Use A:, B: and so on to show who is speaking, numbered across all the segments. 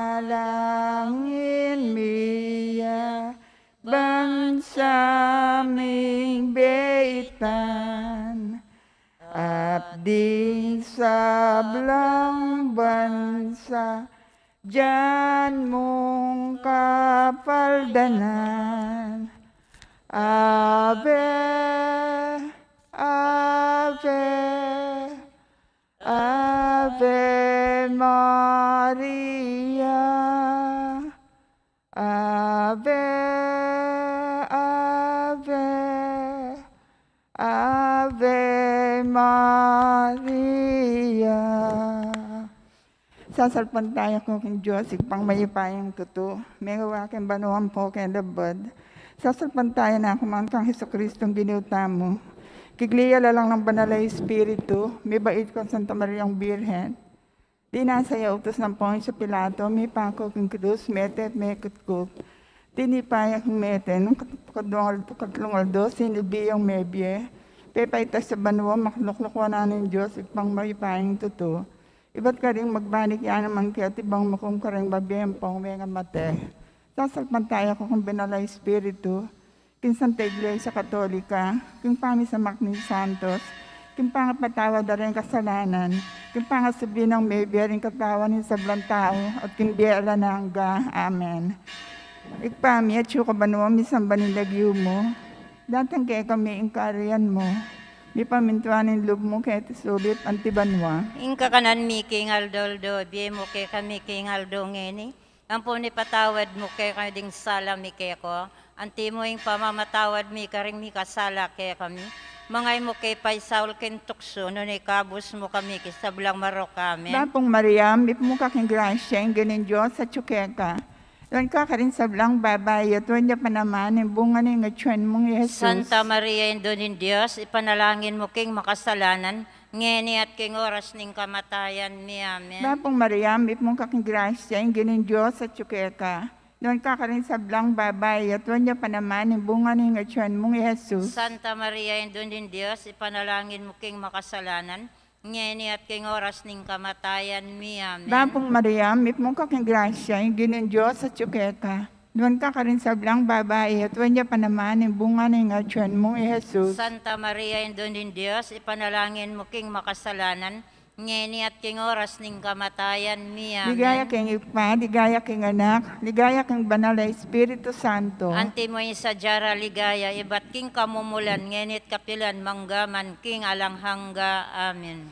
A: Manalangin miya, bansa ming beitan, abdi sablang bansa, diyan mong kapaldanan. Ave, Ave, Ave Maria, Ave, Ave, Ave Maria. Sasalpan tayo kung Diyos, ipang mayipayang tuto, may gawakin banuhan po kay labad. Sasalpan tayo na kumaan kang Jesucristong ginuta mo. Kigliya lang ng banal na Espiritu, may bait ko Santa Mariang Birhen. Di nasa iya utos ng Poncio Pilato, may pako kong krus, mete at may kutkuk. Tinipaya kong mete, nung katlungal do, sinibiyang mebye. Pepayta sa banwa, makluklukwa na ng Diyos, ipang mayipayang tuto. Iba't ka rin magbalik yan naman kaya tibang makong karang babiyempong may nga mate. Sasalpan tayo ko kung Banal Espiritu, kinsan ta Iglesia Katolika, king pami sa Makning Santos, king pangapatawa da rin kasalanan, king pangasubi ng may biyaring katawan ni sa tao, at king biala na hangga. Amen. Ikpami at siyo kabanwa, misang banilagyo mo, datang kaya kami ingkarian mo, di pamintuanin loob mo kaya tisulit antibanwa.
B: Ingka kanan mi king aldoldo, biye mo kay kami king aldo ngeni. Ampo ni patawad mo kay kading sala mi kay ko. Anti mo ing pamamatawad mi karing mi kasala kay kami. Mangay mo kay paisaul ken tukso no ni kabus mo kami kisablang marok kami.
A: Dapong Mariam, ip mo kaking grasya, ang ganin Diyos sa tsukeka. Doon ka rin sablang babae, at doon niya pa naman, ang bunga ni nga tiyan mong Jesus.
B: Santa Maria, Indonin Diyos, ipanalangin mo king makasalanan, ngeni at king oras ning kamatayan mi. Amen.
A: Dapong Mariam, ip mo kaking grasya, ang ganin Diyos sa tsukeka. Doon ka rin sablang babae, at doon niya pa naman, ang bunga ni nga tiyan mong Jesus.
B: Santa Maria, Indonin Diyos, ipanalangin mo king makasalanan, ngeni at king oras ning kamatayan mi. Amen.
A: Dapong Mariam, ip mo kaking grasya, ang ganin Diyos sa tsukeka. Doon ka rin sablang babae, at doon niya pa naman, ang bunga ni nga tiyan mong Jesus.
B: Santa Maria, Indonin Diyos, ipanalangin mo king makasalanan, ngeni at king oras ning kamatayan mi. Amen.
A: Ligaya kang Ipa, ligaya kang anak, ligaya kang banal na Espiritu Santo.
B: Anti mo sa jara ligaya, iba't king kamumulan, ngenit kapilan, manggaman, king alanghangga. Amen.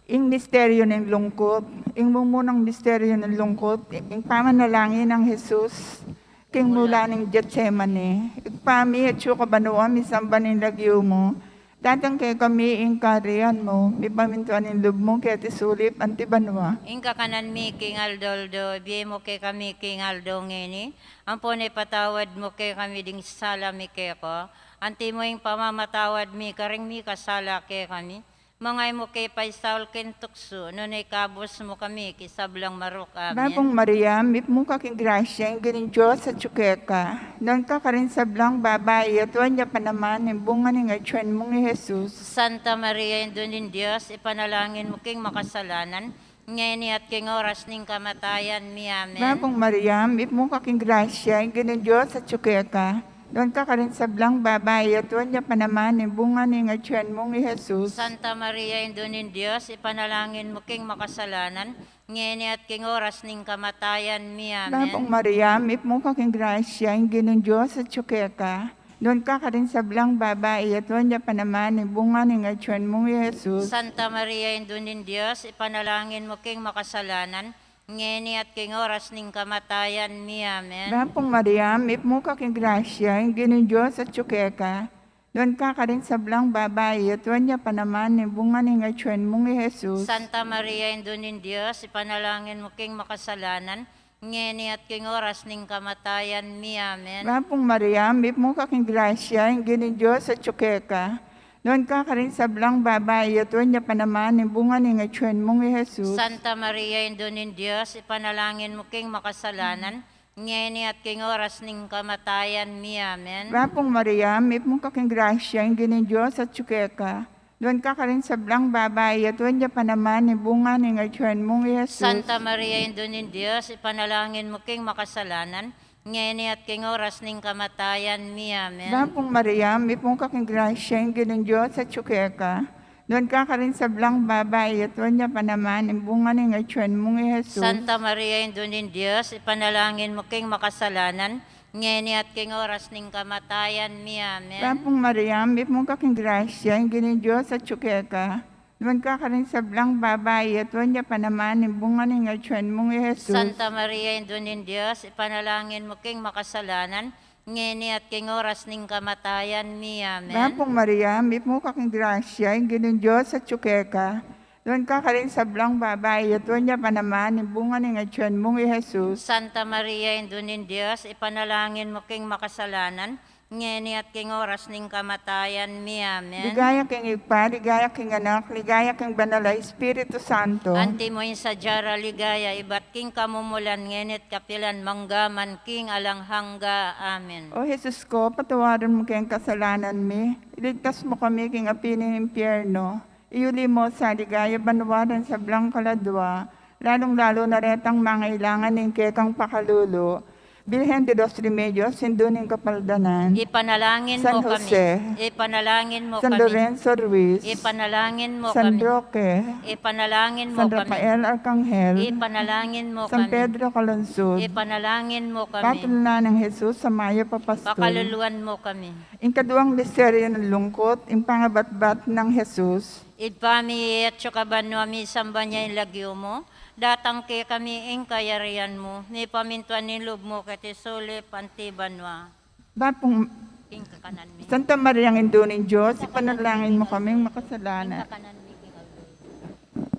A: Ing misteryo ng lungkot, ing mumunang misteryo ng lungkot, ing pamanalangin ng Jesus, king mula ng Getsemane, igpami at siyo kabanuam, isang banin lagyo mo, datang kay kami ing kariyan mo, may pamintuan ng loob mo, kaya tisulip antibanwa.
B: Ingka kanan mi king aldoldo, biye mo kay kami king aldo ngeni, ampone patawad mo kay kami ding sala mi kay ko, anti mo ing pamamatawad mi karing mi kasala kay kami, mangay mo kay paisaul ken tukso, nunay kabos mo kami kisablang marok. Amen.
A: Dapong Mariam, ip mo kaking grasya, ang ganing Diyos sa tsukeka. Doon ka rin sablang babae, at doon niya pa naman, ang bunga ni nga tiyan mong ni Jesus.
B: Santa Maria, Indonin Diyos, ipanalangin mo king makasalanan, ngeni at king oras ning kamatayan mi. Amen.
A: Dapong Mariam, ip mo kaking grasya, ang ganing Diyos sa tsukeka. Doon ka rin sablang babae, at doon niya pa naman, ang bunga ni nga tiyan mong ni Jesus.
B: Santa Maria, Indonin Diyos, ipanalangin mo king makasalanan, ngeni at king oras ning kamatayan mi.
A: Dapong
B: Amen.
A: Mariam, ip mo kaking grasya, ang ganing Diyos sa tsukeka. Doon ka rin sablang babae, at doon niya pa naman, ang bunga ni nga tiyan mong ni Jesus.
B: Santa Maria, Indonin Diyos, ipanalangin mo king makasalanan, ngeni at king oras ning kamatayan mi. Amen.
A: Dapong Mariam, ip mo kaking grasya, ang ganing Diyos sa tsukeka. Doon ka rin sablang babae, at doon niya pa naman, ang bunga ni nga tiyan mong ni Jesus.
B: Santa Maria, Indonin Diyos, ipanalangin mo king makasalanan, ngeni at king oras ning kamatayan mi. Amen.
A: Dapong Mariam, ip mo kaking grasya, ang ganing Diyos sa tsukeka. Doon ka rin sablang babae, at doon niya pa naman, ang bunga ni nga tiyan mong ni Jesus.
B: Santa Maria, Indonin Diyos, ipanalangin mo king makasalanan, ngeni at king oras ning kamatayan mi. Amen.
A: Dapong Mariam, ip mo kaking grasya, ang ganing Diyos sa tsukeka. Doon ka rin sa blang babae at wanya pa naman ni bunga ni ngayon mong Jesus.
B: Santa Maria, Indo ng Diyos, ipanalangin mo king makasalanan, ngayon at king oras ning kamatayan mi. Amen.
A: Bapong Maria, may pong kaking grasya, yung ginong Diyos at tsuke ka. Doon ka rin sa blang babae at wanya pa naman ni bunga ni ngayon mong Jesus.
B: Santa Maria, Indo ng Diyos, ipanalangin mo king makasalanan, ngayon at king oras ning kamatayan mi. Amen.
A: Bapong Maria, may pong kaking grasya, yung ginong Diyos at tsuke ka. Doon ka rin sa blang babae at wanya pa naman ni bunga ni ngayon mong Jesus.
B: Santa Maria, Indo ng Diyos, ipanalangin mo king makasalanan, ngayon at king oras ning kamatayan mi. Amen.
A: Bapong Maria, may pong kaking grasya, yung ginong Diyos at tsuke ka. Doon ka rin sa blang babae at wanya pa naman ni bunga ni ngayon mong Jesus.
B: Santa Maria, Indo ng Diyos, ipanalangin mo king makasalanan, ngayon at king oras ning kamatayan mi. Amen.
A: Ligaya king Ipa, ligaya king Anak, ligaya king Banal na Espiritu Santo.
B: Anti mo yung sa jara ligaya, ibat king kamumulan, ngenit kapilan, manggaman king alanghangga. Amen.
A: O Jesus ko, patawarin mo kayong kasalanan mi. Iligtas mo kami king api ng impyerno. Iuli mo sa ligaya banwaran sa blang kaladwa, lalong-lalo na retang mga ilangan ng kekang pakalulo. Birhen de los Remedios, sinduning kapaldanan.
B: Ipanalangin
A: San
B: mo
A: Jose,
B: kami. Ipanalangin mo
A: San
B: kami.
A: Lorenzo Ruiz,
B: Ipanalangin mo
A: San
B: kami.
A: Roque,
B: Ipanalangin mo
A: San
B: kami.
A: Rafael Arcangel,
B: Ipanalangin mo
A: San
B: kami.
A: Pedro Calungsod,
B: Ipanalangin mo kami.
A: Patula ng Jesus sa Mayo Papastol.
B: Pakaluluan mo kami.
A: Ikaduwang misteryo ng lungkot, yung pangabatbat ng Jesus.
B: Idpami at syukaban mi samba niya yung lagyo mo. Datang ke kami ing kayarian mo. Ni pamintuan ni loob mo kati suli pantibanwa.
A: Bapong
B: Ing kakanan mi.
A: Santa Maria ng Induning Diyos, ipanalangin mo kaming
B: Ing
A: makasalanan.
B: kakanan mi king Aldo.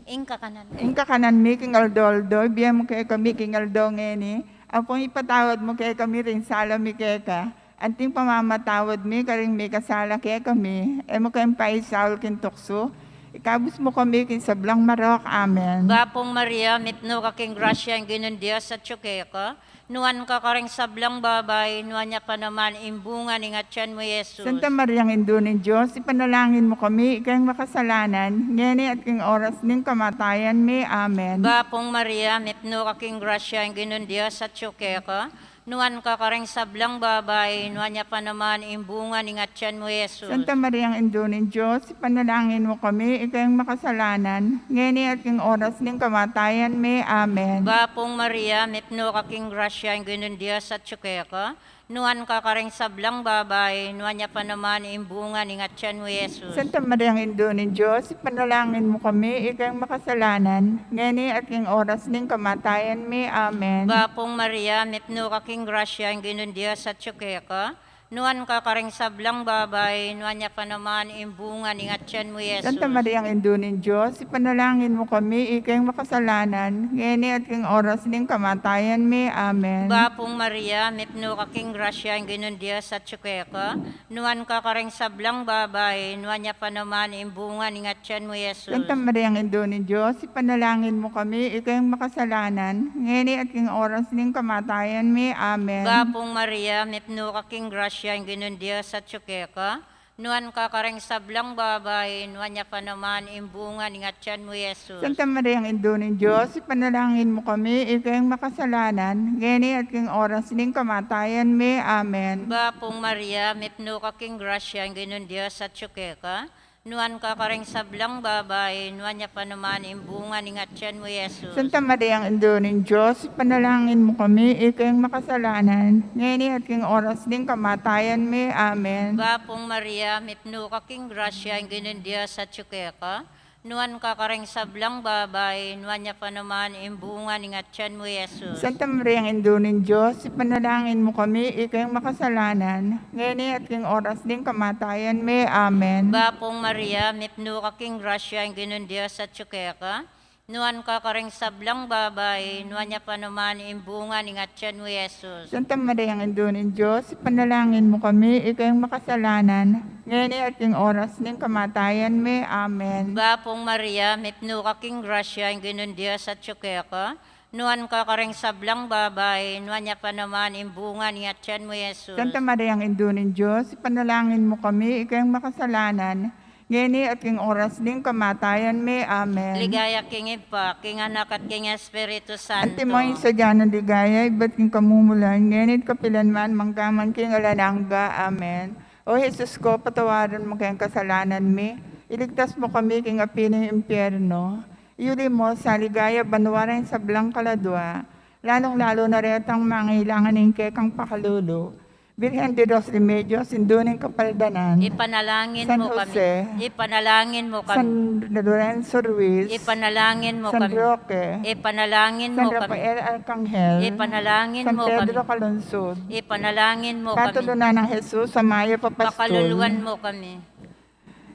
B: Ing kakanan mi.
A: Ing kakanan mi king Aldoldo, biyan mo kay kami king Aldo ngeni. Apong ipatawad mo kay kami rin sala mi kay ka. Anting pamamatawad mi karing mi kasala kay kami. Emo kayong paisaul king tukso. Ikabus mo kami kin sa blang marok. Amen.
B: Bapong Maria, mitno ka king grasya ang ginon Diyos at syuke ka. Nuan ka karing sablang babay, nuan niya pa naman imbunga ni ngatyan mo Jesus.
A: Santa Maria ng Induning Diyos, ipanalangin mo kami, ikayong makasalanan, ngeni at king oras ning kamatayan mi. Amen.
B: Bapong Maria, mitno ka king grasya ang ginon Diyos at syuke ka. Nuan ka karing sablang babay, nuan niya pa naman imbunga ni ngatyan mo Jesus.
A: Santa Maria ng Induning Diyos, ipanalangin mo kami, ikayong makasalanan, ngeni at king oras ning kamatayan mi. Amen.
B: Bapong Maria, mitno ka king grasya ang ginon Diyos at syuke ka. Nuan ka karing sablang babay, nuan niya pa naman imbunga ni ngatyan mo Jesus.
A: Santa Maria ng Induning Diyos, ipanalangin mo kami, ikayong makasalanan, ngeni at king oras ning kamatayan mi. Amen.
B: Bapong Maria, mitno ka king grasya ang ginon Diyos at syuke ka. Nuan ka karing sablang babay, nuan niya pa naman imbunga ni ngatyan mo Jesus.
A: Santa Maria ng Induning Diyos, ipanalangin mo kami, ikayong makasalanan, ngeni at king oras ning kamatayan mi. Amen.
B: Bapong Maria, mitno ka king grasya ang ginon Diyos at syuke ka. Nuan ka karing sablang babay, nuan niya pa naman imbunga ni ngatyan mo Jesus.
A: Santa Maria ng Induning Diyos, ipanalangin mo kami, ikayong makasalanan, ngeni at king oras ning kamatayan mi. Amen.
B: Bapong Maria, mitno ka king grasya ang ginon Diyos at syuke ka. Nuan ka karing sablang babay, nuan niya pa naman imbunga ni ngatyan mo Jesus.
A: Santa Maria ng Induning Diyos, ipanalangin mo kami, ikayong makasalanan, ngeni at king oras ning kamatayan mi. Amen.
B: Bapong Maria, mitno ka king grasya ang ginon Diyos at syuke ka. Nuan ka karing sablang babay, nuan niya pa naman imbunga ni ngatyan mo Jesus.
A: Santa Maria ng Induning Diyos, ipanalangin mo kami, ikayong makasalanan, ngeni at king oras ning kamatayan mi. Amen.
B: Bapong Maria, mitno ka king grasya ang ginon Diyos at syuke ka. Nuan ka karing sablang babay, nuan niya pa naman imbunga ni ngatyan mo Jesus.
A: Santa Maria ng Induning Diyos, ipanalangin mo kami, ikayong makasalanan, ngeni at king oras ning kamatayan mi. Amen.
B: Bapong Maria, mitno ka king grasya ang ginon Diyos at syuke ka. Nuan ka karing sablang babay, nuan niya pa naman imbunga ni ngatyan mo Jesus.
A: Santa Maria ng Induning Diyos, ipanalangin mo kami, ikayong makasalanan, ngeni at king oras ning kamatayan mi. Amen.
B: Bapong Maria, mitno ka king grasya ang ginon Diyos at syuke ka. Nuan ka karing sablang babay, nuan niya pa naman imbunga ni ngatyan mo Jesus.
A: Santa Maria ng Induning Diyos, ipanalangin mo kami, ikayong makasalanan, ngeni at king oras ning kamatayan me. Amen.
B: Ligaya king Ipa, king Anak at king Espiritu Santo.
A: Antimoy sa dyan ligaya, iba't king kamumulan, ngenit kapilanman, manggaman king alanangga. Amen. O Jesus ko, patawaran mo kayong kasalanan mi, iligtas mo kami king api ng impyerno, iuli mo sa ligaya banwaran sa blang kaladwa, lalong-lalo na retang mangailangan ng kekang pakalulo. Virgen de los Remedios, induning kapaldanan,
B: Ipanalangin
A: San
B: mo
A: Jose,
B: kami. Ipanalangin mo
A: San
B: kami.
A: Lorenzo Ruiz,
B: Ipanalangin mo
A: San
B: kami.
A: Roque,
B: Ipanalangin
A: San
B: mo kami.
A: Rafael Arcangel,
B: Ipanalangin
A: San
B: mo
A: Pedro
B: kami.
A: Calungsod,
B: Ipanalangin mo kami.
A: Patulunan ng Jesus sa Mayo
B: Pakaluluan
A: Papastol,
B: mo kami.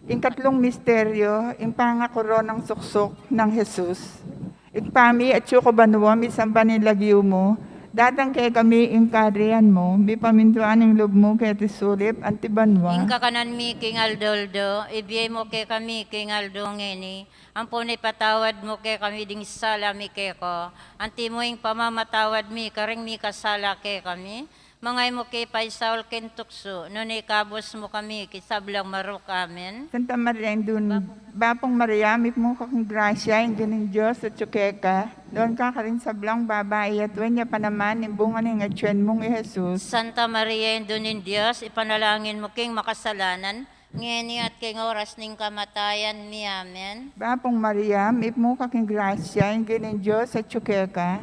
A: ikatlong misteryo, ang pangakuro ng suksok ng Jesus. Ikpami at syuko banuwa, misamba nilagyo mo, datang kay kami ingkarian mo, mi pamintuan ng loob mo kay tisulip, antibanwa.
B: Ingka kanan mi king Aldoldo, ibiyay mo kay kami king Aldo ngeni, ampun patawad mo kay kami ding sala mi kay ko, anti mo ing pamamatawad mi, karing mi kasala kay kami, mangay mo kay Paisaul kentukso, nunay kabos mo kami, kisablang marok amen.
A: Santa Maria Indun, Bapong Maria, may mo kakong grasya, yung ganun Diyos at tsukeka, doon ka ka rin sa blang babae at wanya pa naman, yung bunga ng atyan mong Jesus.
B: Santa Maria Indunin Diyos, ipanalangin mo king makasalanan, ngeni at king oras ning kamatayan mi amen.
A: Bapong Maria, may mo kakong grasya, yung ganun Diyos at tsukeka,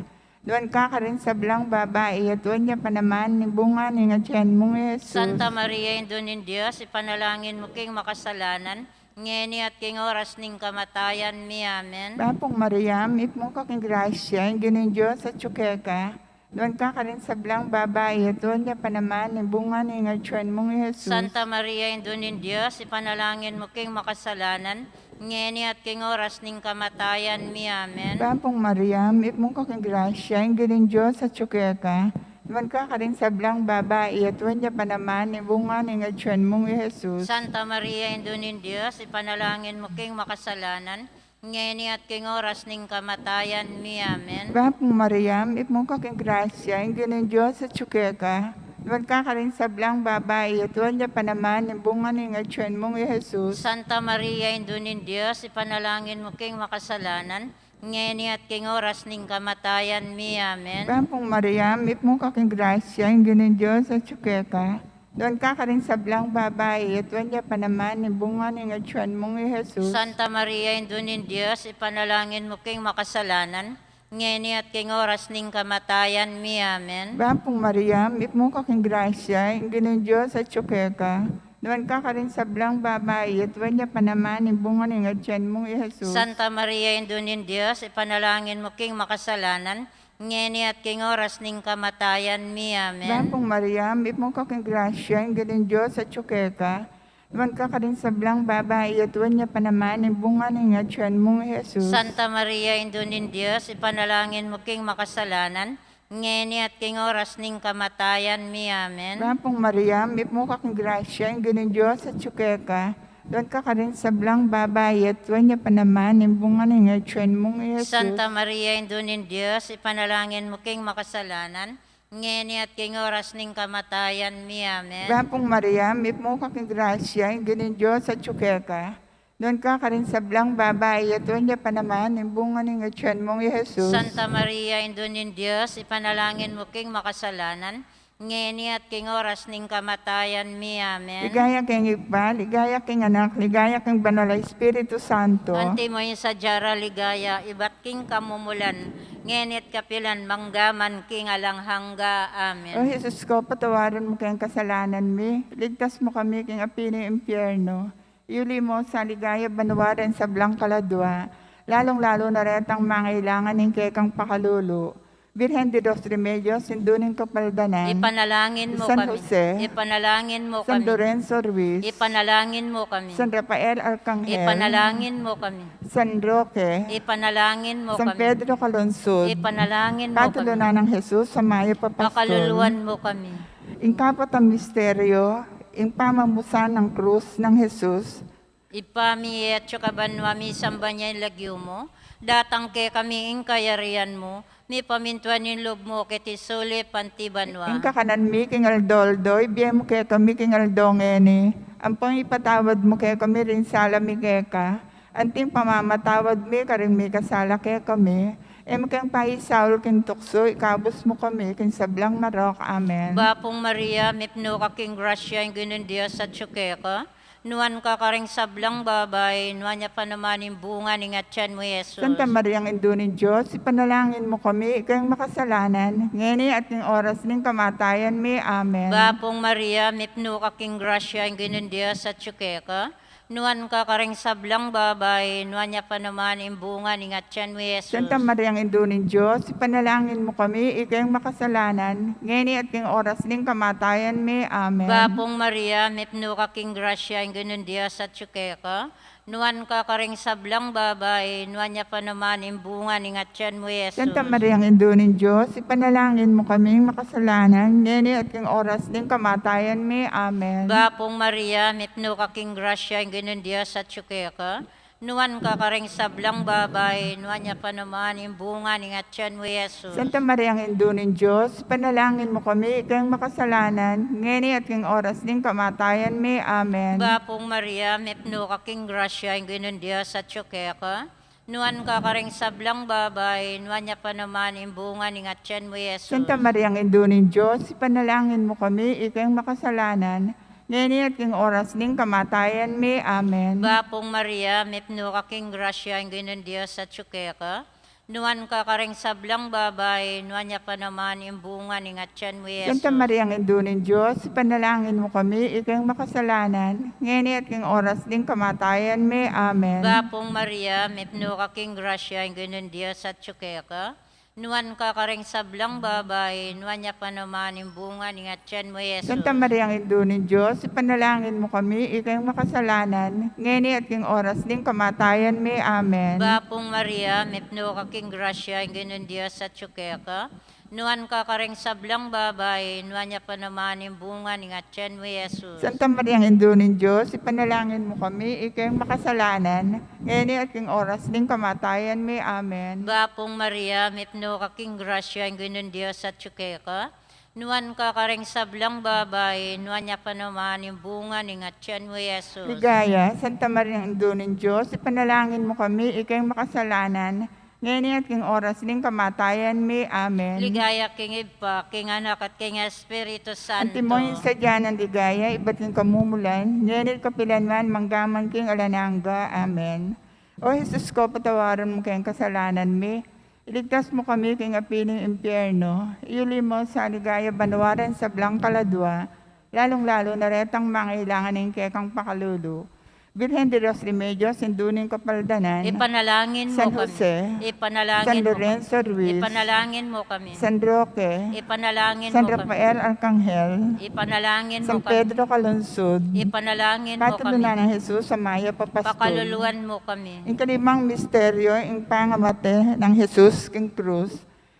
A: doon ka ka rin sa blang babae at wanya pa naman, yung bunga ng atyan mong Jesus.
B: Santa Maria Indunin Diyos, ipanalangin mo king makasalanan, ngeni at king oras ning kamatayan mi amen.
A: Bapong Maria, may mo kakong grasya, yung ganun Diyos at tsukeka, doon ka ka rin sa blang babae at wanya pa naman, yung bunga ng atyan mong Jesus.
B: Santa Maria Indunin Diyos, ipanalangin mo king makasalanan, ngeni at king oras ning kamatayan mi amen.
A: Bapong Maria, may mong kakong grasya, yung ganun Diyos at tsukeka, doon ka ka rin sa blang babae at wanya pa naman, yung bunga ng atyan mong Jesus.
B: Santa Maria Indunin Diyos, ipanalangin mo king makasalanan, ngeni at king oras ning kamatayan mi amen.
A: Bapong Maria, may mong kakong grasya, yung ganun Diyos at tsukeka, doon ka ka rin sa blang babae at wanya pa naman, yung bunga ng atyan mong Jesus.
B: Santa Maria Indunin Diyos, ipanalangin mo king makasalanan, ngeni at king oras ning kamatayan mi amen.
A: Bapong Maria, may mong kakong grasya, yung ganun Diyos at tsukeka, doon ka ka rin sa blang babae at wanya pa naman, yung bunga ng atyan mong Jesus.
B: Santa Maria Indunin Diyos, ipanalangin mo king makasalanan, ngeni at king oras ning kamatayan mi amen.
A: Bapong Maria, may mong kakong grasya, yung ganun Diyos at tsukeka, doon ka ka rin sa blang babae at wanya pa naman, yung bunga ng atyan mong Jesus.
B: Santa Maria Indunin Diyos, ipanalangin mo king makasalanan, ngeni at king oras ning kamatayan mi amen.
A: Bapong Maria, may mong kakong grasya, yung ganun Diyos at tsukeka, doon ka ka rin sa blang babae at wanya pa naman, yung bunga ng atyan mong Jesus.
B: Santa Maria Indunin Diyos, ipanalangin mo king makasalanan, ngeni at king oras ning kamatayan mi amen.
A: Bapong Maria, may mong kakong grasya, yung ganun Diyos at tsukeka, doon ka ka rin sa blang babae at wanya pa naman, yung bunga ng atyan mong Jesus.
B: Santa Maria Indunin Diyos, ipanalangin mo king makasalanan, ngeni at king oras ning kamatayan mi amen.
A: Bapong Maria, may mong kakong grasya, yung ganun Diyos at tsukeka, doon ka ka rin sa blang babae at wanya pa naman, yung bunga ng atyan mong Jesus.
B: Santa Maria Indunin Diyos, ipanalangin mo king makasalanan, ngeni at king oras ning kamatayan mi amen.
A: Ligaya kang Ipa, ligaya kang Anak, ligaya kang Banal na Espiritu Santo.
B: Anti mo yung sa jara ligaya, ibat king kamumulan, ngenit kapilan manggaman king alanghangga,
A: O
B: amen.
A: Jesus ko, patawaran mo kayong kasalanan mi, ligtas mo kami kayong api ng impyerno, iuli mo sa ligaya banawaran sa blang kaladwa, lalong-lalo na retang mangailangan ng kekang pakalulo. Virgen de los Remedios, induning kapaldanan,
B: Ipanalangin mo
A: San
B: kami.
A: Jose,
B: Ipanalangin mo
A: San
B: kami.
A: Lorenzo Ruiz,
B: Ipanalangin mo kami.
A: San Rafael Arcangel,
B: Ipanalangin mo kami.
A: San Roque,
B: Ipanalangin mo
A: San
B: kami.
A: Pedro Calungsod,
B: Ipanalangin mo kami.
A: patulunan ng Jesus sa Mayo Papastol.
B: Pakaluluan mo kami.
A: Ingkapat ang misteryo, ang pamamusan ng krus ng Jesus,
B: Ipami at banwami samba niya yung lagyo mo. Datang ke kami ing kayarian mo. Mi pamintuan yung loob mo kiti suli panti banwa.
A: ang kakanan mi king aldoldo, ibiyem mo kaya kami king aldongeni, Ampong ipatawad mo kaya kami rin sala mi keka. Anting pamamatawad mi karing mi kasala kaya kami. Kang paisaul kin tukso, ikabos mo kami kin sablang marok. Amen.
B: Bapong Maria, mipno ka king grasya, yung ganun Diyos at ka. Nuan ka karing sablang babay, nuan niya pa naman yung bunga ni ngatyan mo, Jesus.
A: Santa Maria, ang Ino ni Diyos, ipanalangin mo kami, ikang makasalanan, ngayon at yung oras ng kamatayan mi. Amen.
B: Bapong Maria, mipno ka king grasya, yung ganun Diyos at ka. Nuan ka karing sablang babay, nuan niya pa naman yung bunga ni ngatyan mo, Jesus.
A: Santa Maria, ang Ino ni Diyos, ipanalangin mo kami, ikang makasalanan, ngayon at yung oras ng kamatayan mi. Amen.
B: Bapong Maria, mipno ka king grasya, yung ganun Diyos at ka. Nuan ka karing sablang babay, nuan niya pa naman yung bunga ni ngatyan mo, Jesus.
A: Santa Maria, ang Ino ni Diyos, ipanalangin mo kami, makasalanan, ngayon at yung oras ng kamatayan mi. Amen.
B: Bapong Maria, mipno ka king grasya, yung ganun Diyos at ka. Nuan ka karing sablang babay, nuan niya pa naman yung bunga ni ngatyan mo, Jesus.
A: Santa Maria, ang Ino ni Diyos, panalangin mo kami, ikang makasalanan, ngayon at yung oras ng kamatayan mi. Amen.
B: Bapong Maria, mipno ka king grasya, yung ganun Diyos at ka. Nuan ka karing sablang babay, nuan niya pa naman yung bunga ni ngatyan mo, Jesus.
A: Santa Maria, ang Ino ni Diyos, panalangin mo kami, ikang makasalanan, ngayon at yung oras ng kamatayan mi. Amen.
B: Bapong Maria, mipno ka king grasya, yung ganun Diyos at ka. Nuan ka karing sablang babay, nuan niya pa naman yung bunga ni ngatyan mo, Jesus.
A: Santa Maria, ang Ino ni Diyos, panalangin mo kami, ikang makasalanan, ngayon at yung oras ng kamatayan mi. Amen.
B: Bapong Maria, mipno ka king grasya, yung ganun Diyos at ka. Nuan ka karing sablang babay, nuan niya pa naman yung bunga ni ngatyan mo, Jesus.
A: Santa Maria, ang Ino ni Diyos, panalangin mo kami, ikang makasalanan, ngayon at yung oras ng kamatayan mi. Amen.
B: Bapong Maria, mipno ka king grasya, yung ganun Diyos at ka. Nuan ka karing sablang babay, nuan niya pa naman yung bunga ni ngatyan mo, Jesus.
A: Santa Maria, ang Ino ni Diyos, ipanalangin mo kami, ikang makasalanan, ngayon at yung oras ng kamatayan mi. Amen.
B: Bapong Maria, mipno ka king grasya, yung ganun Diyos at ka. Nuan ka karing sablang babay, nuan niya pa naman yung bunga ni ngatyan mo, Jesus.
A: Ligaya, Santa Maria, ang Ino ni Diyos, ipanalangin mo kami, ikang makasalanan, ngayon at yung oras ng kamatayan mi. Amen.
B: Ligaya king Ipa, king Anak at king Espiritu Santo.
A: Antimoy sa dyan ng ligaya, iba't yung kamumulan, ngayon at kapilanman, manggaman king alananga. Amen. O Jesus ko, patawaran mo kayong kasalanan mi. Iligtas mo kami king apiling impyerno. Iuli mo sa ligaya banawaran sa blang kaladwa, lalong-lalo na retang mga ilangan ng kekang pakalulu. Birhen de los Remedios, Sinduning Kapaldanan,
B: Ipanalangin mo
A: San
B: kami.
A: Jose,
B: Ipanalangin
A: San
B: mo kami.
A: Lorenzo Ruiz,
B: Ipanalangin mo kami.
A: San Roque,
B: Ipanalangin
A: San
B: mo kami.
A: Rafael Arcangel,
B: Ipanalangin mo
A: San
B: kami.
A: Pedro Calungsod,
B: Ipanalangin mo kami.
A: Katulunan ng Jesus sa Maya Papastol.
B: Pakaluluan mo kami.
A: Ang kalimang misteryo, ang pangamate ng Jesus king krus,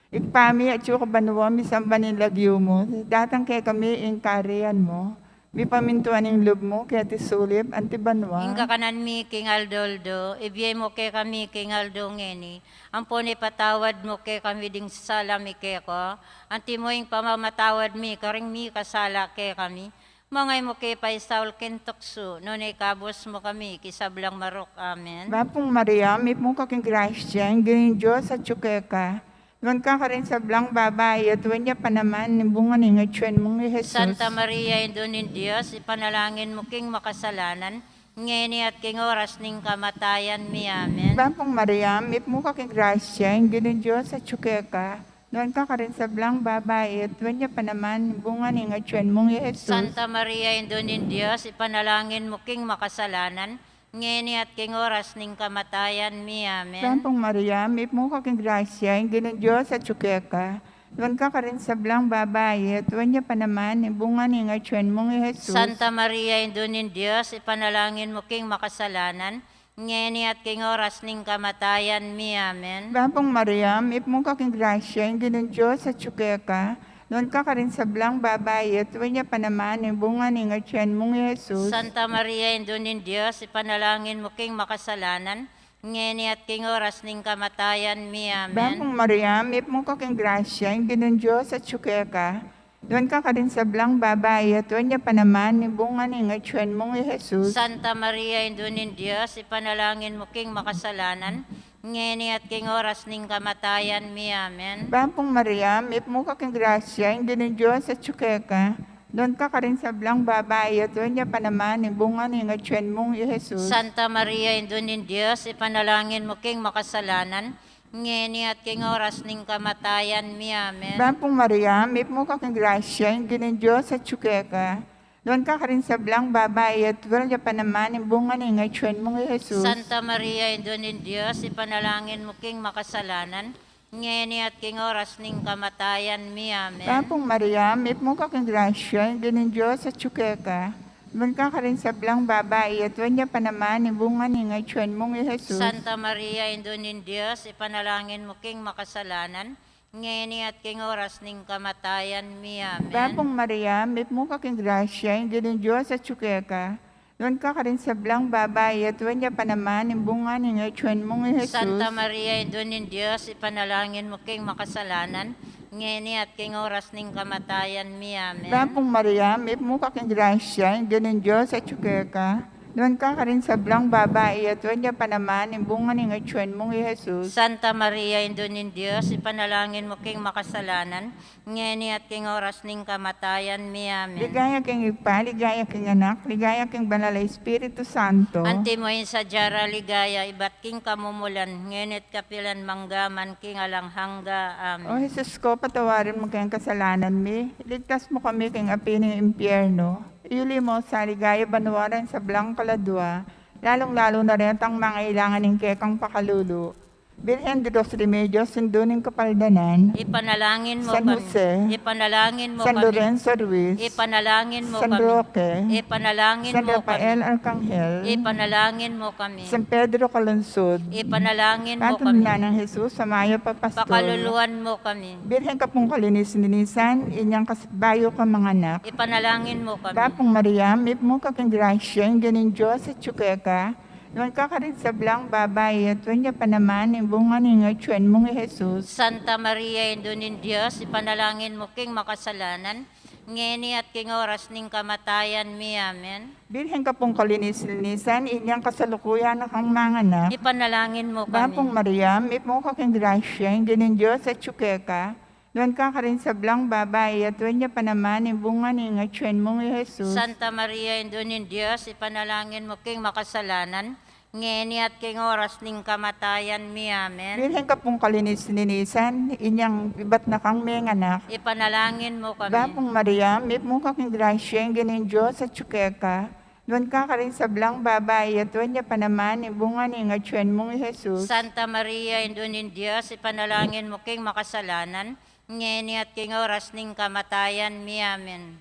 A: ikpami at yung kabanuwa, misamba ng lagyo mo, datang kay kami ang kariyan mo, mi pamintuan ng loob mo, kaya tisulip, antibanwa.
B: Inga kanan mi king Aldoldo, ibigay mo kay kami king Aldo ngeni. Ampon patawad mo kay kami ding sala mi kay ko. Anti mo yung pamamatawad mi, karing mi kasala kay kami. Mangay mo kay Paisaul kentokso, nunay kabos mo kami, kisablang marok. Amen.
A: Bapong Maria, may mong kaking grasya, ang galing Diyos at tsukeka. Iwan ka rin sa blang babae at niya pa naman ng bunga ng ngatsuan mong ni Jesus.
B: Santa Maria, Indunin Diyos, ipanalangin mo king makasalanan, ngayon at king oras ning kamatayan mi. Amen.
A: Bapong Maria, may mong kaking grasya, ang galing Diyos at tsukeka. Iwan ka rin sa blang babae at niya pa naman ng bunga ng ngatsuan mong ni Jesus.
B: Santa Maria, Indunin Diyos, ipanalangin mo king makasalanan, ngayon at king oras ning kamatayan mi. Amen.
A: Bapong Maria, may mong kaking grasya, ang galing Diyos at tsukeka. Iwan ka rin sa blang babae at niya pa naman ng bunga ng ngatsuan mong ni Jesus.
B: Santa Maria, Indunin Diyos, ipanalangin mo king makasalanan, ngayon at king oras ning kamatayan mi. Amen.
A: Bapong Maria, may mong kaking grasya, ang galing Diyos at tsukeka. Iwan ka rin sa blang babae at niya pa naman ng bunga ng ngatsuan mong ni Jesus.
B: Santa Maria, Indunin Diyos, ipanalangin mo king makasalanan, ngayon at king oras ning kamatayan mi. Amen.
A: Bapong Maria, may mong kaking grasya, ang galing Diyos at tsukeka. Doon ka rin sa blang babae at niya pa naman ni bunga ni ngayon mong Jesus.
B: Santa Maria, Indunin Diyos, ipanalangin mo king makasalanan, ngeni at king oras ning kamatayan mi. Amen.
A: Bapong Maria, may mo kaking grasya, hindi ng Diyos at tsukeka. Doon ka rin sa blang babae at niya pa naman ni bunga ni ngayon mong Jesus.
B: Santa Maria, Indunin Diyos, ipanalangin mo king makasalanan, ngeni at king oras ning kamatayan mi. Amen.
A: Bapong Maria, may mo kaking grasya, hindi ng Diyos at tsukeka. Doon ka rin sa blang babae at niya pa naman ni bunga ni ngayon mong Jesus.
B: Santa Maria, Indunin Diyos, ipanalangin mo king makasalanan, ngeni at king oras ning kamatayan mi. Amen.
A: Bapong Maria, may mo kaking grasya, hindi ng Diyos at tsukeka. Doon ka rin sa blang babae at niya pa naman ni bunga ni ngayon mong Jesus.
B: Santa Maria, Indunin Diyos, ipanalangin mo king makasalanan, ngeni at king oras ning kamatayan mi. Amen.
A: Bapong Maria, may mo kaking grasya, hindi ng Diyos at tsukeka. Doon ka rin sa blang babae at niya pa naman ni bunga ni ngayon mong Jesus.
B: Santa Maria, Indunin Diyos, ipanalangin mo king makasalanan, ngeni at king oras ning kamatayan mi. Amen.
A: Bapong Maria, may mo kaking grasya, hindi ng Diyos at tsukeka. Doon ka rin sa blang babae at niya pa naman ni bunga ni ngayon mong Jesus.
B: Santa Maria, Indunin Diyos, ipanalangin mo king makasalanan, ngeni at king oras ning kamatayan mi. Amen.
A: Ligaya king Ipa, ligaya king Anak, ligaya king Banal na Espiritu Santo.
B: Antimoin sa jara ligaya, ibat king kamumulan, ngenit kapilan manggaman king alanghangga.
A: O
B: Amen.
A: Jesus ko, patawarin mo kayong kasalanan mi. Iligtas mo kami kayong api ng impyerno. Iuli mo sa ligaya banwaran sa blang kaladwa, lalong-lalo na rin ang mga ilangan ng kekang pakalulu. Birhen de los Remedios, sinduning kapaldanan,
B: Ipanalangin mo
A: San
B: kami.
A: Jose,
B: Ipanalangin mo
A: San
B: kami.
A: Lorenzo Ruiz,
B: Ipanalangin mo
A: San
B: kami.
A: Roque,
B: Ipanalangin
A: San
B: mo
A: Rafael
B: kami.
A: Arcangel,
B: Ipanalangin mo kami.
A: San Pedro Calungsod,
B: Ipanalangin mo
A: Patron
B: kami.
A: na ng Jesus, Samayo pa Pastor,
B: Pakaluluan mo kami.
A: Birhen ka pong kalinis-ninisan, inyang kasbayo ka mga anak,
B: Ipanalangin mo kami.
A: Bapong Maria, may mo kaking grasya, yung ganing Diyos at tsukeka, doon ka rin sa blang babae at niya pa naman yung bunga ni ngayon mong Jesus.
B: Santa Maria, Indunin Diyos, ipanalangin mo king makasalanan, ngeni at king oras ning kamatayan mi. Amen.
A: Birhen ka pong kalinis-linisan, inyang kasalukuyan na kang mga anak.
B: Ipanalangin mo
A: Bapong
B: kami.
A: Maria, may mo kaking grasya, yung ganing Diyos at tsukeka, doon ka rin sa blang babae at niya pa naman yung bunga ni ngayon mong Jesus.
B: Santa Maria, Indunin Diyos, ipanalangin mo king makasalanan, ngeni at king oras ning kamatayan mi. Amen.
A: Birhen ka pong kalinis-linisan, inyang iba't na kang mga anak.
B: Ipanalangin mo kami.
A: Bapong Maria, may mo kaking grasya, yung ganing Diyos at tsukeka, doon ka rin sa blang babae at niya pa naman yung bunga ni ngayon mong Jesus.
B: Santa Maria, Indunin Diyos, ipanalangin mo king makasalanan, ngeni at king oras ning kamatayan mi. Amen.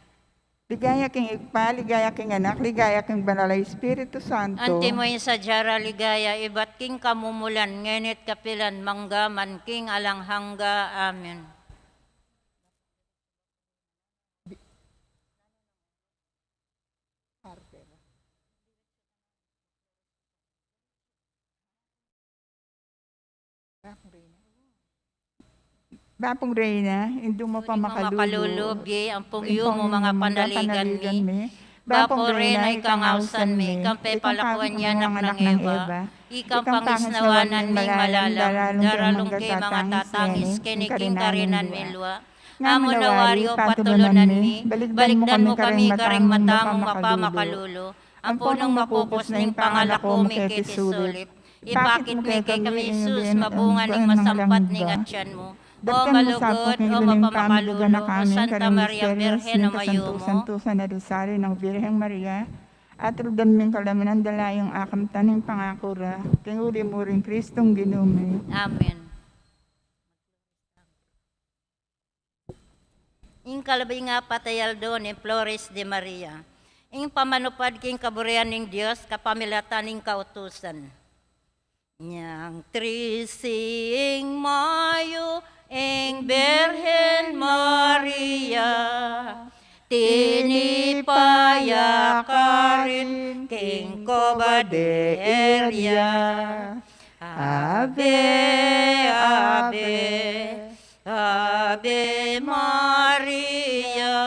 A: Ligaya king Ipa, ligaya king Anak, ligaya king Banal na Espiritu Santo.
B: Antimoin sa jara ligaya, ibat king kamumulan, ngenit kapilan manggaman king alanghangga. Amen.
A: Bapong Reyna, hindi mo pa makalulu.
B: Makalulubi, ang pugyo mo mga panaligan mi. Bapo
A: Bapong
B: rin
A: Reyna,
B: ay kangausan mi, kampay palakuan niya ng Eva. Ikang pangisnawanan mi malalam, daralong kay mga tatangis, kiniking karinan mi luwa. Amo na waryo patulunan mi, baligdan mo kami karing matamong mapamakalulo. Ang punong mapupos ning pangalako mi kitisulit. Ipakit mi kay kami Isus, mabungan ning masampat ning atyan mo. O malugod, o mapamakalulo, o Santa Maria, Birhen o mayumo.
A: Santusan na Rosario ng Birheng Maria, at rudan ming kalaminan dalayong akam taning pangakura, tinguli mo rin Kristong ginumi.
B: Amen. Ing kalabay nga patayal doon ni Flores de Maria. Ing pamanupad king kaburian ning Dios kapamilatan ning kautusan. Nyang trising mayo ing Birhen Maria, tinipaya ka rin king kobaderia. Ave, Ave, Ave Maria,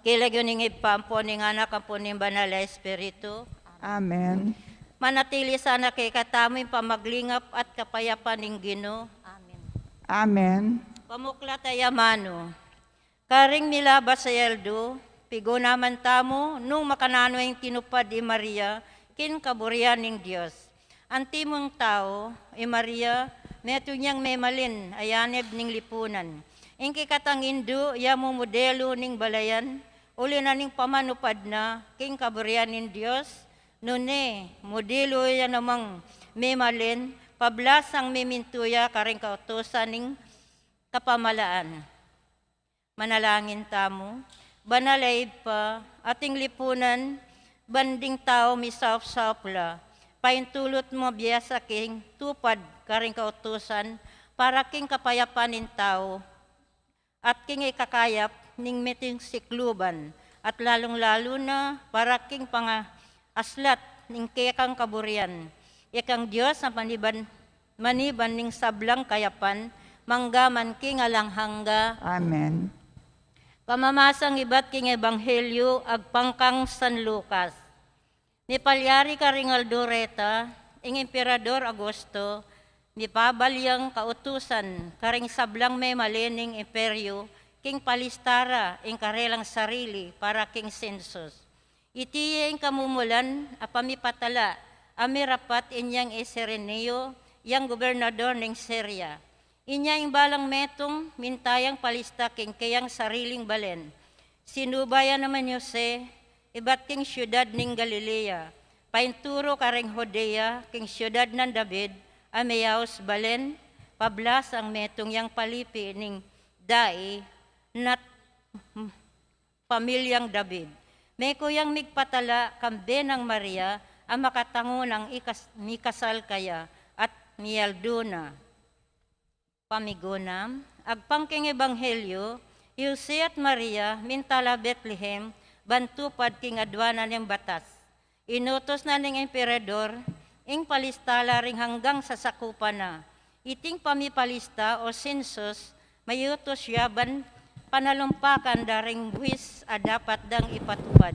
B: kilagyoning ipampo ning anak ang ning banal na Espiritu.
A: Amen.
B: Manatili sana kay katamoy pamaglingap at kapayapan ning Ginoo. Amen.
A: Amen.
B: Pamuklat ay amano. Karing milabas sa yeldo, pigo naman tamo, nung makanano yung tinupad ni Maria, kin kaburian ning Diyos. Antimong tao, Maria, meto niyang may malin, ayanib ning lipunan. Ingki katang Indo, yamo modelo ning balayan, uli na ning pamanupad na, king kaburian ning Diyos, nune, modelo yan namang may malin, pablasang may mintuya, karing kautosan ning kapamalaan. Manalangin tamo, banalay pa, ating lipunan, banding tao misap-sapla, paintulot mo biyasa king tupad karing kautusan, para king kapayapanin tao, at king ikakayap ning meting sikluban, at lalong-lalo na para king aslat ning kekang kaburian, ikang Diyos na maniban ning sablang kayapan, manggaman king alanghangga.
A: Amen.
B: Pamamasang iba't king ebanghelyo agpangkang San Lucas. Ni palyari karing Aldoreta, ing Emperador Augusto, ni pabalyang kautusan karing sablang may malining imperyo, king palistara ing karelang sarili para king sensus. Itiye ing kamumulan apamipatala, amirapat inyang Sereneo, yang gobernador ning Syria. Inya ing balang metong mintayang palista king kayang sariling balen. Sinubaya naman Jose, iba't king syudad ning Galilea. Painturo karing Hodea, king syudad ng David, ameyaos balen, pablas ang metong yang palipi ning dai, nat pamilyang David. May kuyang migpatala kambe ng Maria, ang makatango ng mikasal kaya, at miyalduna. Pamigunam, agpangking ebanghelyo, Jose at Maria, mintala Bethlehem, bantupad king adwana ng batas. Inutos na ning emperador, ing palistala ring hanggang sa sakupan na. Iting pamipalista o sensus, mayutos siya panalumpakan daring buwis a dapat dang ipatupad.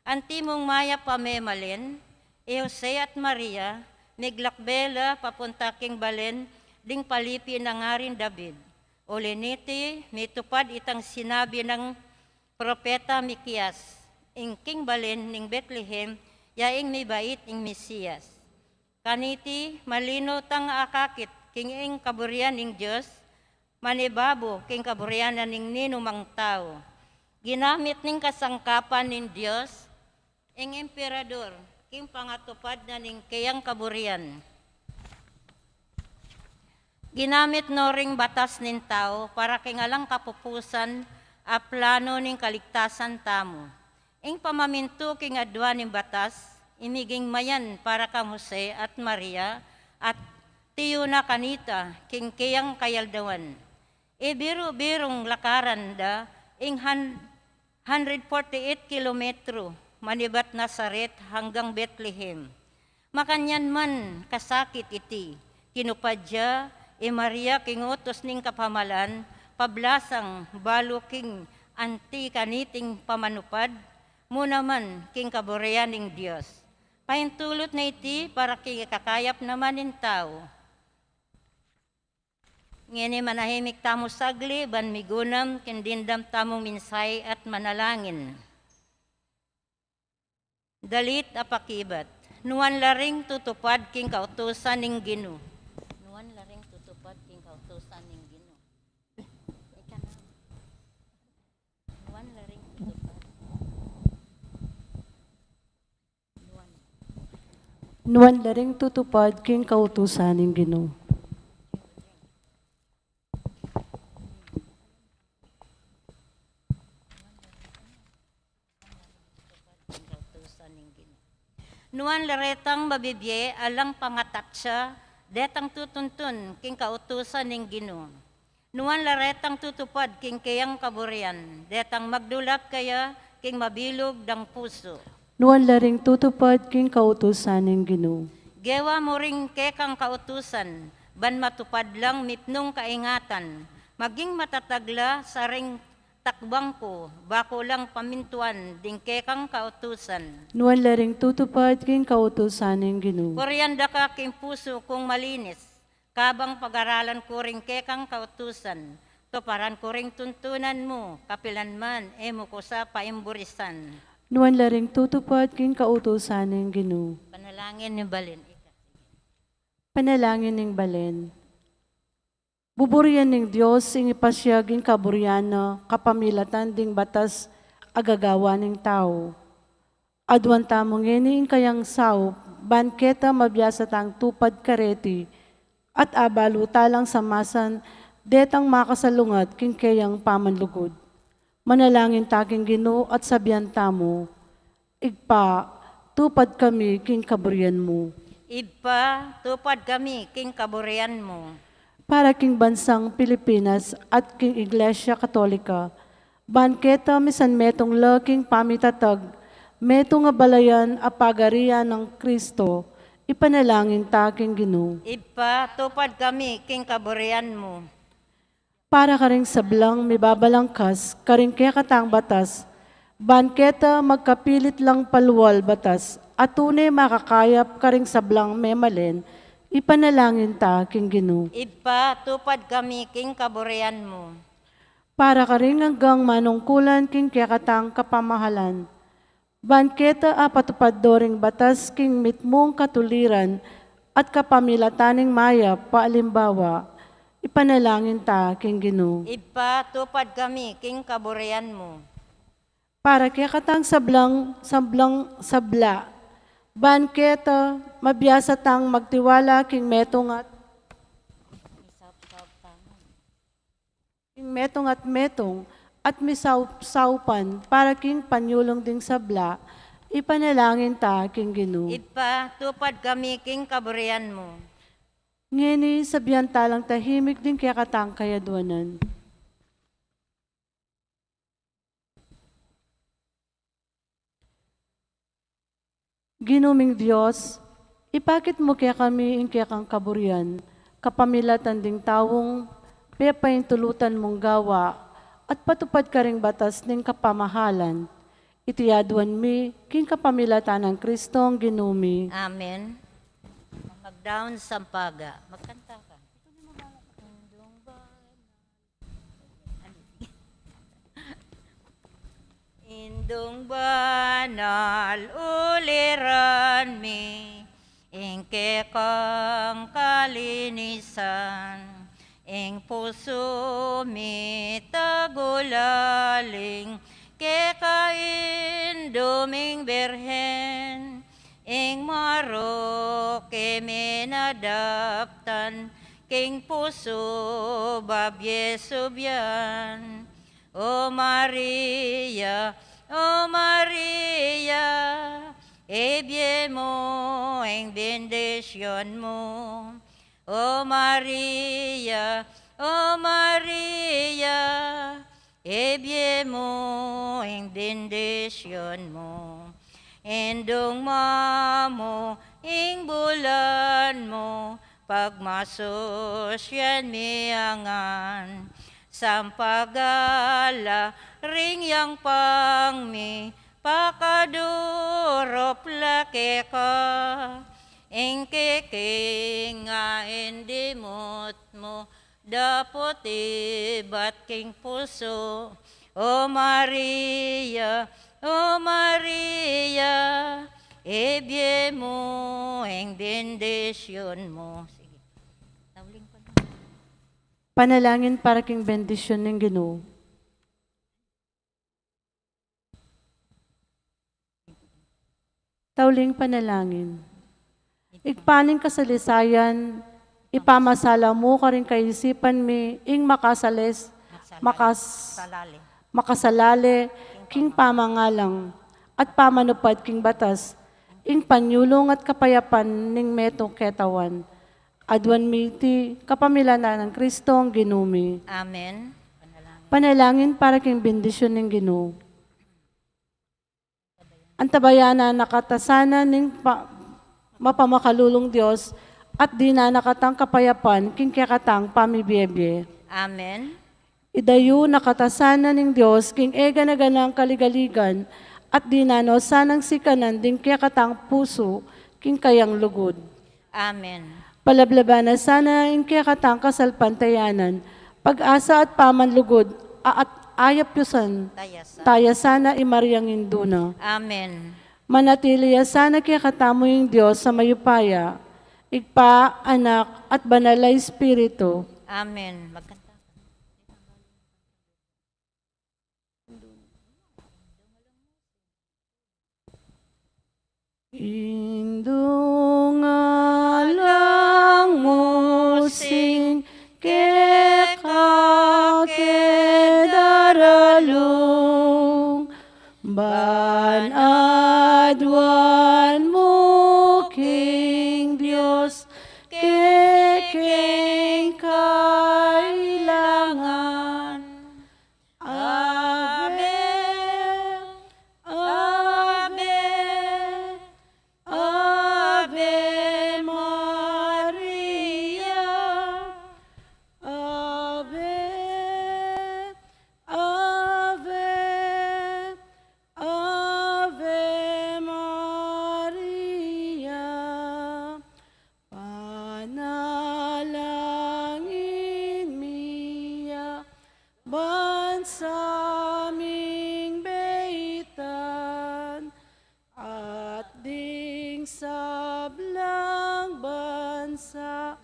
B: Antimong maya pamemalin, Jose at Maria, miglakbela papunta king balen, ding palipi na nga rin David. Oleniti, mitupad itang sinabi ng propeta Mikias, ing king balen ning Bethlehem, yaing may bait ing Mesiyas. Kaniti, malino tang akakit, king ing kaburian ning Diyos, manibabo king kaburian ning ninumang tao. Ginamit ning kasangkapan ning Diyos, ing emperador, king pangatupad na ning kayang kaburian. Ginamit no ring batas nin tao para kingalang kapupusan a plano ning kaligtasan tamo. Ing pamaminto king adwa ning batas, imiging mayan para ka Jose at Maria at tiyo na kanita king kayang kayaldawan. Biro-birong lakaran da ing 148 kilometro manibat Nazaret hanggang Bethlehem. Makanyan man kasakit iti, kinupadya Maria king utos ning kapamalan, pablasang balo king anti kaniting pamanupad, muna man king kaburian ning Diyos. Paintulot na iti para king kakayap naman nin tao. Ngini manahimik tamo sagli, ban migunam, kindindam tamong minsay at manalangin. Dalit apakibat, nuan laring tutupad king kautusan ning Ginoo. Nuan laring tutupad king kautusan ning Ginoo. Ika na. Nuan laring tutupad.
C: Nuan laring tutupad king kautusan ning Ginoo.
B: Nuan laretang mabibye alang pangatatsa, detang tutuntun king kautusan ning Ginoo. Nuan laretang tutupad king kayang kaburian, detang magdulak kaya king mabilog dang puso.
C: Nuan laring tutupad king kautusan ning Ginoo.
B: Gewa mo ring kekang kautusan, ban matupad lang mipnong kaingatan, maging matatagla sa ring takbang ko, bako lang pamintuan, dingke kang kautusan.
C: Nuan laring tutupad king kautusan ng Ginoo.
B: Koryanda ka king puso kong malinis, kabang pag-aralan ko rin ke kang kautusan. Tuparan ko ring tuntunan mo, kapilan man, emo ko sa paimburisan.
C: Nuan laring tutupad king kautusan ng Ginoo.
B: Panalangin ni Balin.
C: Panalangin ng balen. Buburian ng Diyos ing ipasyag ing kaburyana, kapamilatan ding batas agagawa ng tao. Adwan tamong ing kayang sao, banketa mabiyasa tang tupad kareti, at abalo talang samasan, detang makasalungat king kayang pamanlugod. Manalangin taking Ginoo at sabihan tamo, igpa, tupad kami king kaburyan mo.
B: Ipa, tupad kami, king kaburian mo.
C: Para king bansang Pilipinas at king Iglesia Katolika, banketa misan metong laking pamitatag, metong nga balayan a pagarian ng Kristo, ipanalangin taking Ginoo.
B: Ipa, tupad kami, king kaburian mo.
C: Para karing sablang mibabalangkas, karing kaya katang batas, banketa magkapilit lang palwal batas, at tunay makakayap karing sablang memalen, ipanalangin ta king Ginoo.
B: Ipa, tupad kami, king kaburian mo.
C: Para karing hanggang manungkulan king kaya katang kapamahalan, banketa a patupad doring batas king mitmong katuliran at kapamilataning maya paalimbawa, ipanalangin ta king Ginoo.
B: Ipa, tupad kami, king kaburian mo.
C: Para kaya katang sabla, banketa, mabiyasa tang magtiwala king metong at misaupan para king panyulong ding sabla, ipanalangin ta king Ginoo.
B: Ipa, tupad kami, king kaburian mo.
C: Ngeni sabihan talang tahimik din kaya katang kayadwanan. Ginuming Diyos, ipakit mo kaya kami ing kaya kang kaburyan, kapamilatan ding tawong, pepayin tulutan mong gawa, at patupad ka ring batas ning kapamahalan. Itiyaduan mi, king kapamilatan ng Kristong ginumi.
B: Amen. Mag-down sampaga. Magkanta ka. Indong banal uliran mi, ingke kang kalinisan, ing puso mi tagulaling, ke kainduming berhen, ing maro ke minadaptan, king puso babye subyan. O Maria, ebye mo ang bendisyon mo. O Maria, ebye mo ang bendisyon mo. Endong mamo, ing bulan mo, pagmasosyan miangan. Sampagala ring yang pangmi pakadurop lake ka ingkiking nga indimot mo dapot ibat king puso. O Maria, ebye mo ang bendisyon mo.
C: Panalangin para king bendisyon ng Ginoo. Tauling panalangin. Igpaning kasalisayan, ipamasala mo ka rin kaisipan mi, ing makasalali, king pamangalang, at pamanupad king batas, ing panyulong at kapayapan ning metong ketawan. Adwan miti, kapamilanan ng Kristong ginumi.
B: Amen.
C: Panalangin para king bendisyon ng Ginoo. Antabayana nakatasana ning mapamakalulong Diyos at di na nakatang kapayapan king kakatang pamibiyebye.
B: Amen.
C: Idayo nakatasanan ng Diyos, king ega na ganang kaligaligan, at dinano sanang sikanan din kaya katang puso, king kayang lugod.
B: Amen.
C: Palablabanan sana ing kaya katang kasalpantayanan, pag-asa at pamanlugod, at ayapyusan,
B: Tayasa.
C: taya sana imaryang induna.
B: Amen.
C: Manatiliya sana kaya katamo yung Diyos sa mayupaya, igpa, anak, at banal na Espiritu.
B: Amen. Magkanta.
C: Indungalang musing kekakedaralong banadwan mo king Diyos kekeng kailangan. Ave, Ave, Ave Maria, Ave, Ave, Ave Maria, panalangin miya, bansaming beitan, at ding sablang bansa,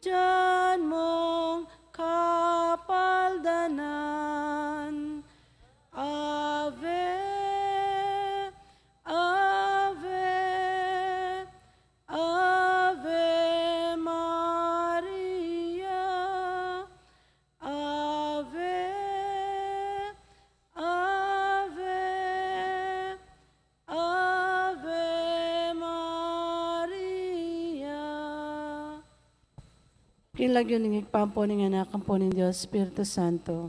C: dyan mong kapaldanan. Ave, Ave, Ave Maria, Ave, Ave, Ave Maria. Kinlagyo ning igpampo ning anak ang po ning Diyos, Espiritu Santo.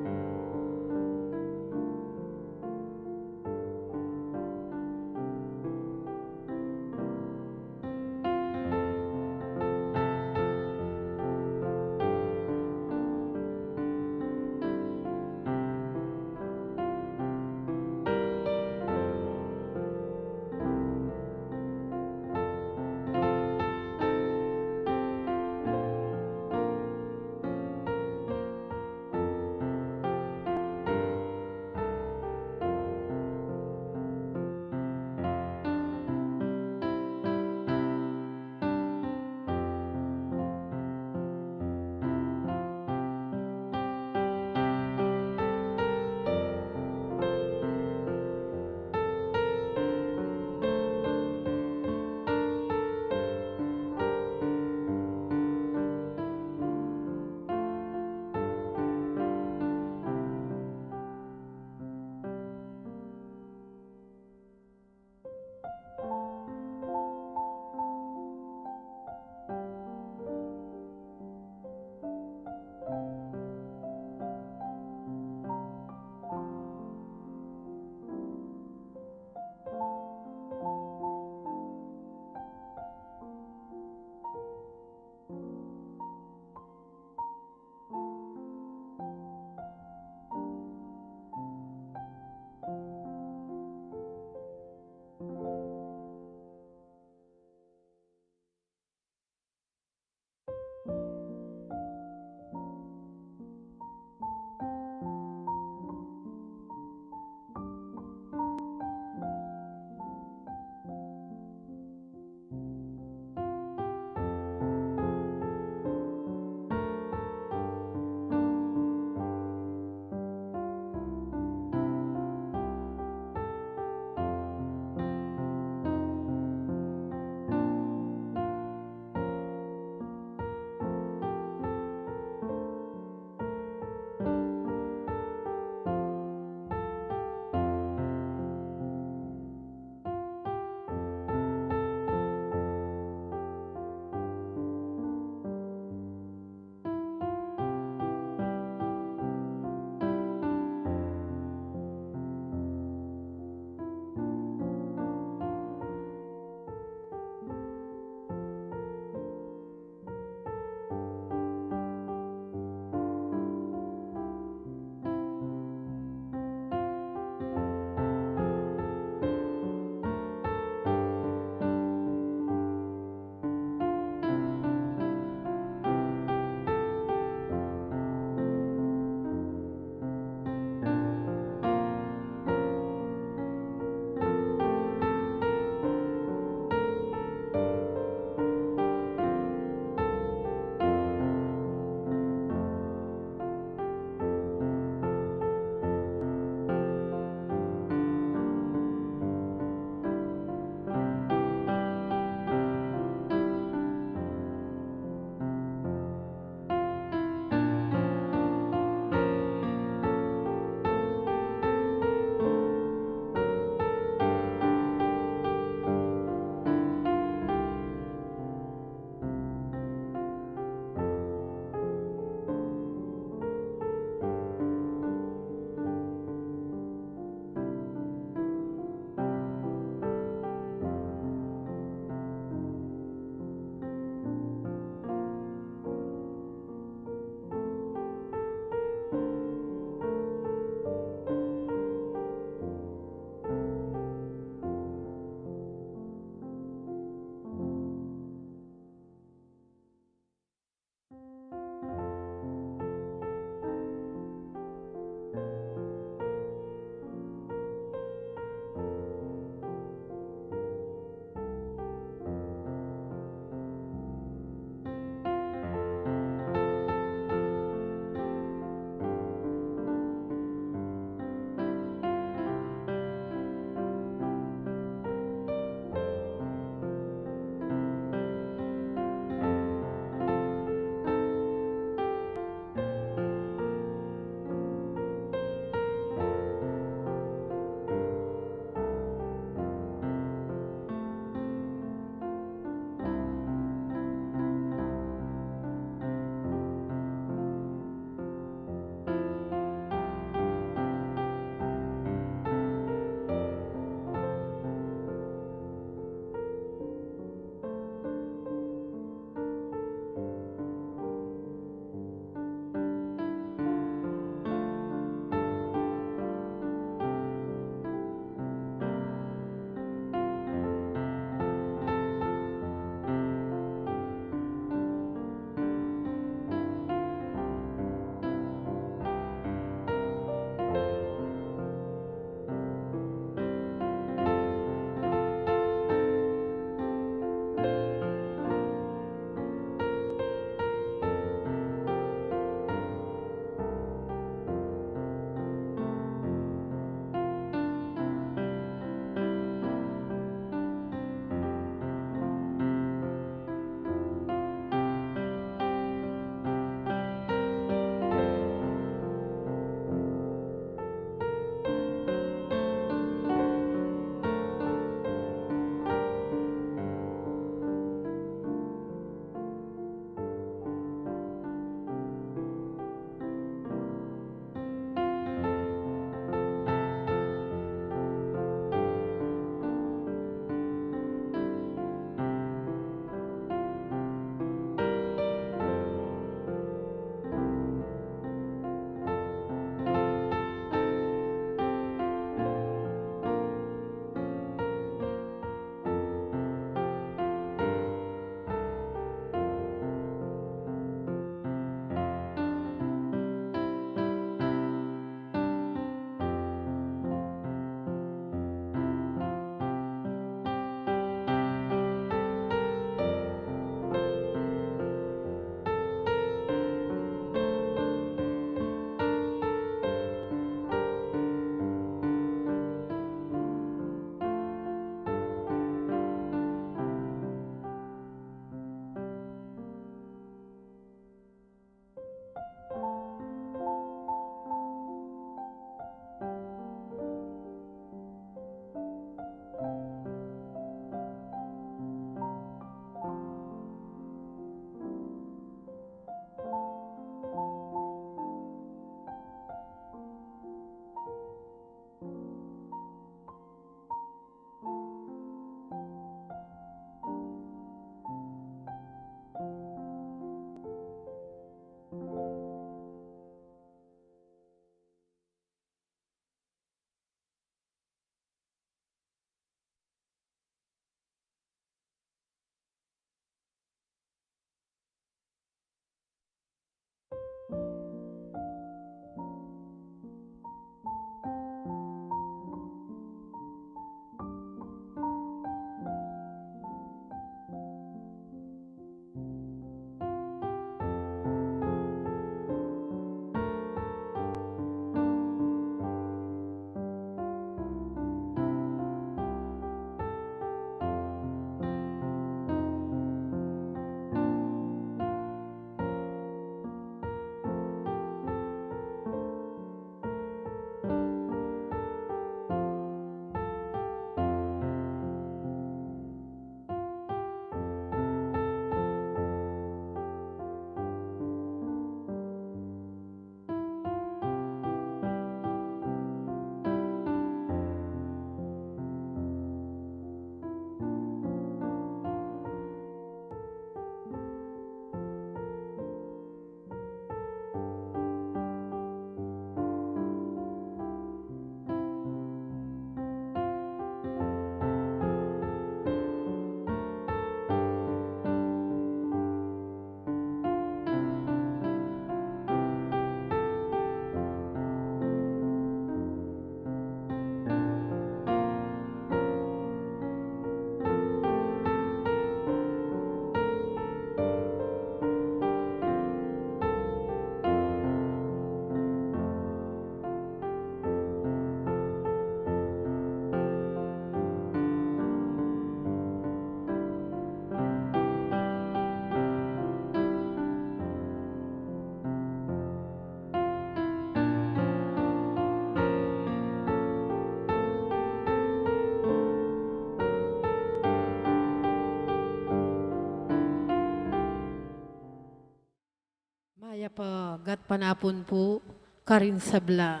D: pagat panapon po, karin sabla.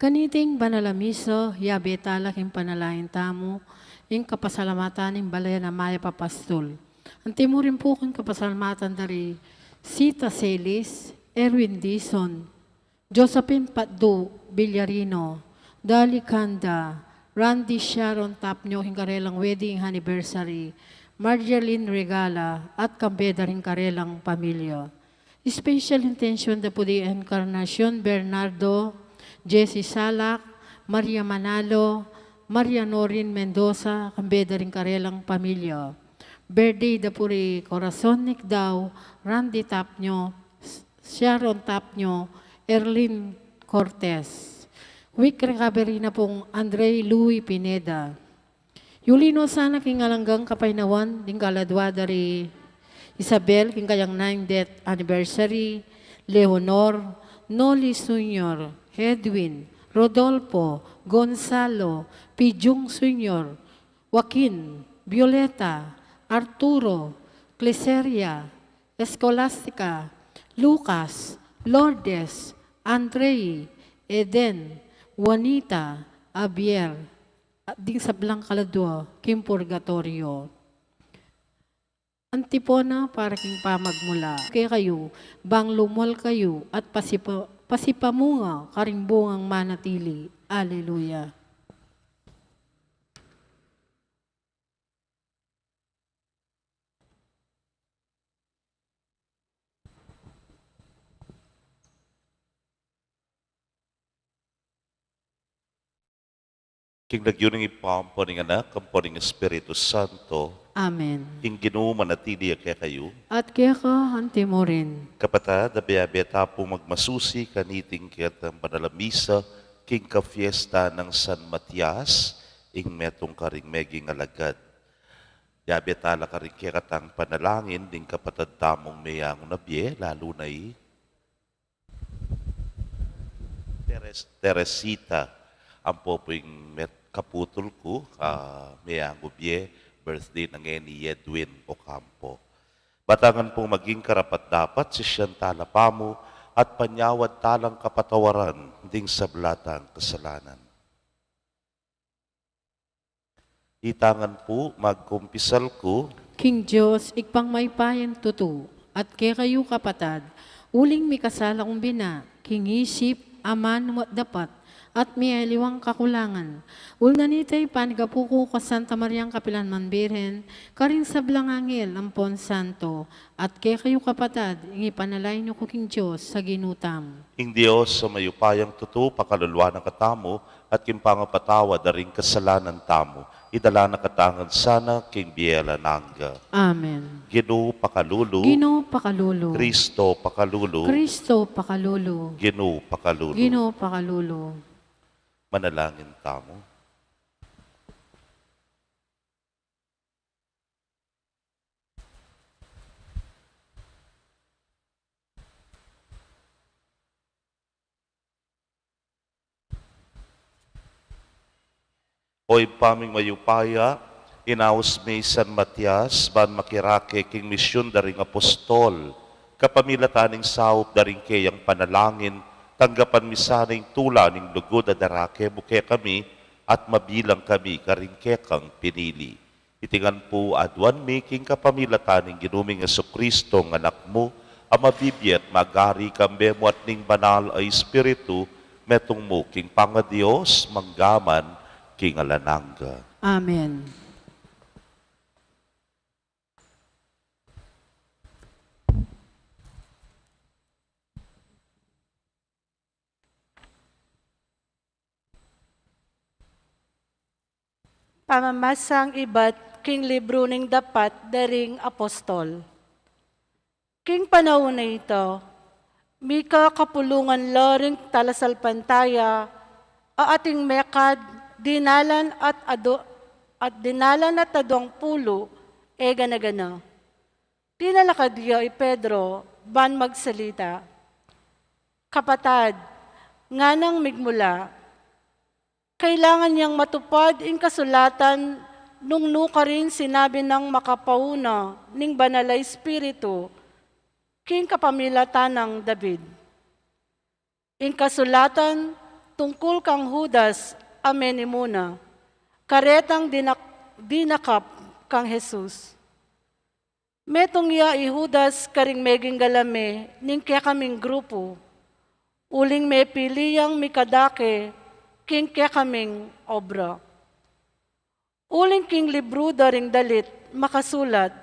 D: Kaniting banalamiso, yabe talaking panalain tamo, ing kapasalamatan ng balaya na maya papastol. Antimurin po kung kapasalamatan dari Sita Celis, Erwin Dizon, Josephine Patdo Villarino, Dali Kanda, Randy Sharon Tapnyo, hingkarelang wedding anniversary, Marjeline Regala, at kambeda rin karelang pamilya. Special intention da po di Encarnacion Bernardo, Jessie Salak, Maria Manalo, Maria Norin Mendoza, kambeda rin karelang pamilya. Birthday da po rin Corazon Nikdaw, Randy Tapnyo, Sharon Tapnyo, Erlyn Cortez. Week recovery na pong Andre Louis Pineda. Yulino sana kingalanggang kapaynawan, ding kaladwa dari Isabel, king kayang 9th anniversary, Leonor, Noli Sr., Edwin, Rodolfo, Gonzalo, Pijung Sr., Joaquin, Violeta, Arturo, Cleseria, Escolastica, Lucas, Lourdes, Andre, Eden, Juanita, Abier, at ding sablang kaladwa, kim purgatorio. Antipona para king pamagmula. Kaya kayo, bang lumol kayo at pasipamunga karing bungang manatili. Alleluia.
E: King nagyuning ipampo ng anak, kampo ng Espiritu Santo,
D: Amen.
E: king ginuman at tili kaya kayo,
D: At kaya ka, antimo rin.
E: kapatad, abiyabeta po magmasusi kaniting kiyat ang panalamisa, king ka-fiesta ng San Matias, ing metong karing meging alagad. Yabeta la karing kiyatang panalangin, ding kapatad tamong mayang nabye, lalo na Teresita, ang po po'y kaputol ko, mayang ubye, birthday ng ni Edwin Ocampo. Batangan pong maging karapat-dapat si siyang talapamo at panyawad talang kapatawaran ding sa blatang kasalanan. Itangan po magkumpisal ko,
D: King Diyos, ikpang may payan tutu, at kaya kayo kapatad, uling may kasalang bina, king isip, aman, dapat, at may aliwang kakulangan. Ulnanitay panigapuko ka Santa Mariang Kapilan Manbiren, karin sa blangangil ang Pon Santo, at kaya kayo kapatad, ingipanalay niyo ko king Diyos sa ginutam.
E: ing Diyos sa mayupayang tuto, pakalulwa ng katamo, at kimpangapatawa daring kasalanan tamo, idala na katangan sana, king Biela Nanga.
D: Amen.
E: Ginu pakalulu,
D: Gino pakalulu.
E: Kristo pakalulu,
D: Kristo pakalulu.
E: Ginu pakalulu.
D: Gino pakalulu.
E: Manalangin tamo. Oy paming mayupaya, inaus may San Matias, ban makirake king misyon daring apostol, kapamilataning saup daring kayang panalangin, tanggapan misaning tula ning lugod at darake buke kami, at mabilang kami karing kekang pinili. Itingan po adwan making kapamilataning ginuming Jesucristo ng anak mo, ang mabibiyat magari kambe mo at ning banal ay Espiritu, metong mo king pangadiyos, manggaman, king alananga.
D: Amen.
C: Pamamasang iba't king libro ng dapat daring apostol. King panahon na ito, mika kapulungan loring talasalpantaya, ating mekad, dinalan at adong pulo, gana-gana. Tinalakadyo Pedro, ban magsalita. Kapatad, nga nang migmula, kailangan niyang matupad in kasulatan nung nuka rin sinabi ng makapauna ning banalay espiritu. king kapamilatan ng David. In kasulatan tungkol kang Judas, amen imuna, karetang dinakap kang Jesus. Metong ya Judas karing meging galame, ning kaya kaming grupo, uling may piliyang mikadake, king kaya kaming obra. Uling king libro daring dalit, makasulat,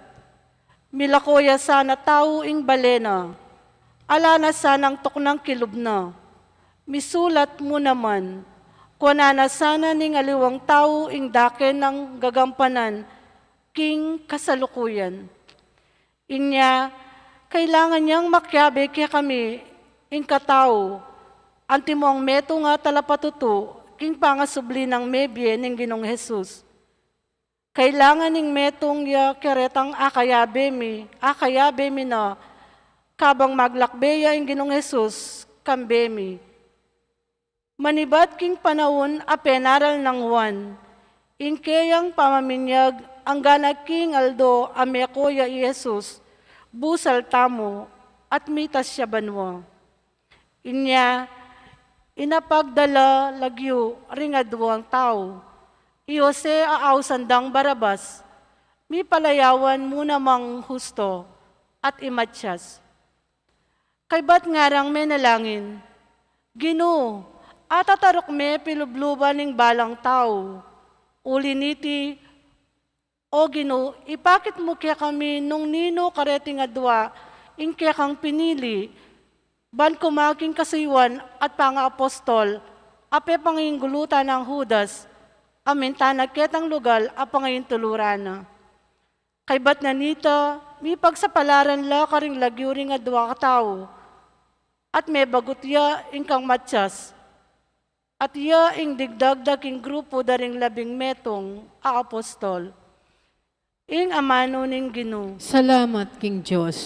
C: milakoya sana tao ing balena, ala na sanang tuknang kilubna, misulat mo naman, kunana sana ning aliwang tao ing dake ng gagampanan, king kasalukuyan. Inya, kailangan niyang makyabe kaya kami, ing katao, antimong meto nga talapatuto, king pangasubli ng mebye ning Ginong Jesus. Kailangan ning metong ya keretang akayabe mi na, kabang maglakbeya ing Ginong Jesus, kambemi. Manibat king panahon a penaral ng Juan, ing kayang pamaminyag ang ganag king Aldo amekoya i Jesus, busal tamo at mitas siya banwa. Inya, inapagdala lagyo ringaduang tao, i Jose aaw sandang Barabas, mi palayawan muna mang husto at imatyas. Kay ba't ngarang menalangin, Ginoo, atatarok me pilubluban ning balang tao, uliniti, o Ginoo, ipakit mo kaya kami nung nino kareting adwa, ing kaya kang pinili, ban kumaking kasaywan at pang-apostol, ape panginggulutan ng Judas, aminta nagketang lugal a pangayin tulurana. Kay ba't nanita, mi pagsapalaran la karing lagyuring adwa katao, at may bagutya ing kang matyas, at iya ing digdagdag ing grupo daring 12 a apostol. Ing amano ning Ginoo.
D: Salamat, King Diyos.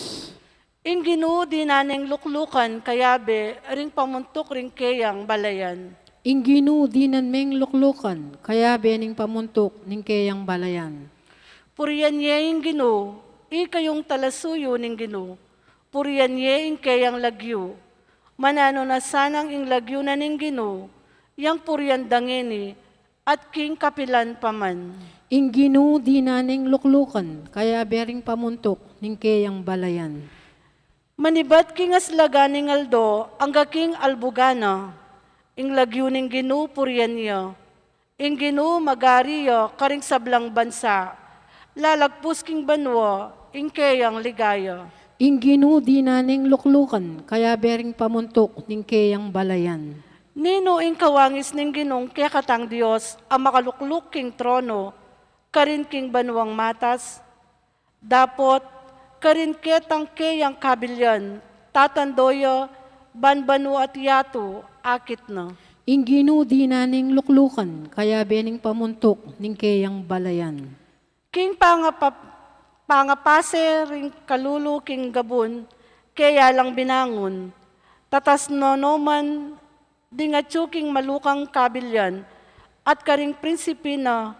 C: Ing Ginoo di naneng luklukan kayabe ring pamuntok ring kayang balayan.
D: Ingginu dinan meng luklukan, kaya bening pamuntok ning kayang balayan.
C: Puriyan niya ing Ginoo, kayong talasuyo ning Ginoo. Puriyan niya ing kayang lagyo. Manano na sanang ing lagyo na ning Ginoo, yang puriyan dangeni, at king kapilan paman.
D: Ingginu dinaning luklukan, kaya bering pamuntok ning kayang balayan.
C: Manibat king aslaga ning Aldo, ang gaking albugana, ing lagyo ning Ginoo puriyan niya. Ing Ginoo magariya karing sablang bansa, lalagpus king banwa, ing kayang ligaya.
D: Ingginu dinaning luklukan, kaya bering pamuntok ning kayang balayan.
C: Nino ing kawangis ning Ginong kaya katang Dios ang makalukluk king trono, karin king banwang matas, dapot karin ketang kayang kabilyan, tatandoyo, banbanu at yato, akit na.
D: Ingginu dinaning luklukan, kaya bening pamuntok ning kayang balayan.
C: King pangapase ring kalulu king gabun, kaya lang binangon, tatas nonoman, dingatsuking malukang kabilyan, at karing prinsipi na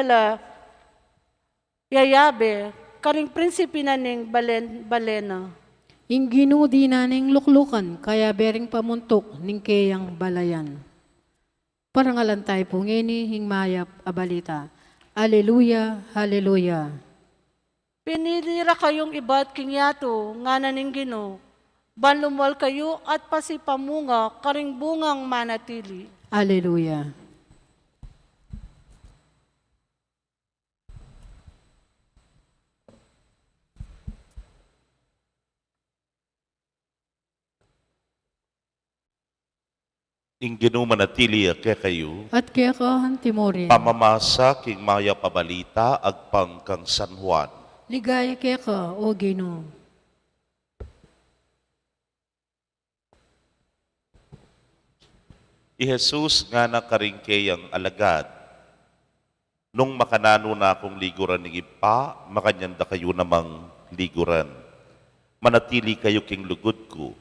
C: la yayabe, karing prinsipi na ning balena.
D: Ingginu dinaning luklukan, kaya bering pamuntok ning kayang balayan. Parangalan tayo po ngini, hingmayap abalita. Aleluya, haleluya.
C: Pinilira kayong ibat king yato, nga naning Ginoo, banlumwal kayo at pasipamunga, karing bungang manatili.
D: Aleluya.
E: Ingginu manatili kaya kayo,
D: At kaya kahan timorin.
E: pamamasa king maya pabalita agpang kang San Juan.
D: Ligaya kaya ka, o Ginoo.
E: I Jesus nga na karingkeyang alagad, nung makanano na akong liguran ng ipa, makanyanda kayo namang liguran. Manatili kayo king lugod ko.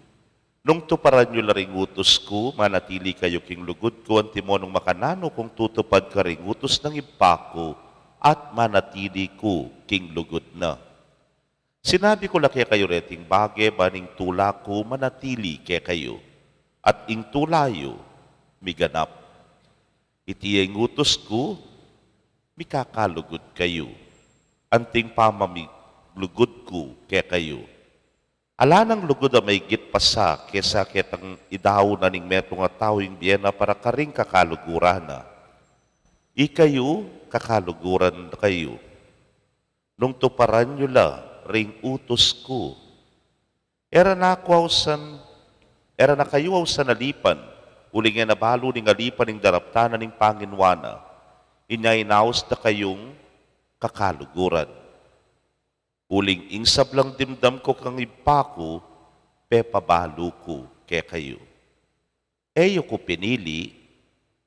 E: Nung tuparan nyo laring utos ko, manatili kayo king lugod ko, antimo nung makanano kung tutupad ka ring utos ng ipa ko, at manatili ko king lugod na. Sinabi ko la kaya kayo reting bagay baning tula ko manatili kaya kayo, at ing tulayo miganap. Iti ang utos ko, mikakalugod kayo. Anting pamamilugod ko kaya kayo. Ala nang lugod na may git pasa kesa ketang idaw na ning metong nga tawing biyena para karing kakaluguran na. Ikayo, kakaluguran na kayo. Nung tuparan nyo la, ring utos ko. Era na kayo aw sa nalipan, uling nga nabalo ning alipan ning daraptanan ning Panginwana, inyay naos na kayong kakaluguran. Uling insab lang dimdam ko kang ipako, pepabalo ko kaya kayo. Eyo ko pinili,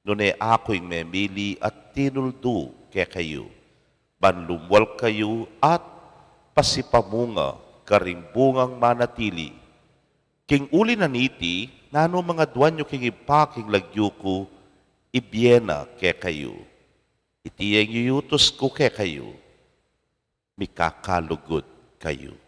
E: nune ako'y memili at tinuldo kaya kayo. Banlumwal kayo at pasipamunga karing bungang manatili. King uli na niti, nano mga duwanyo king ipaking lagyo ko, ibiena kaya kayo. Itiyeng yuyutos ko kaya kayo, mikakalugod kayo.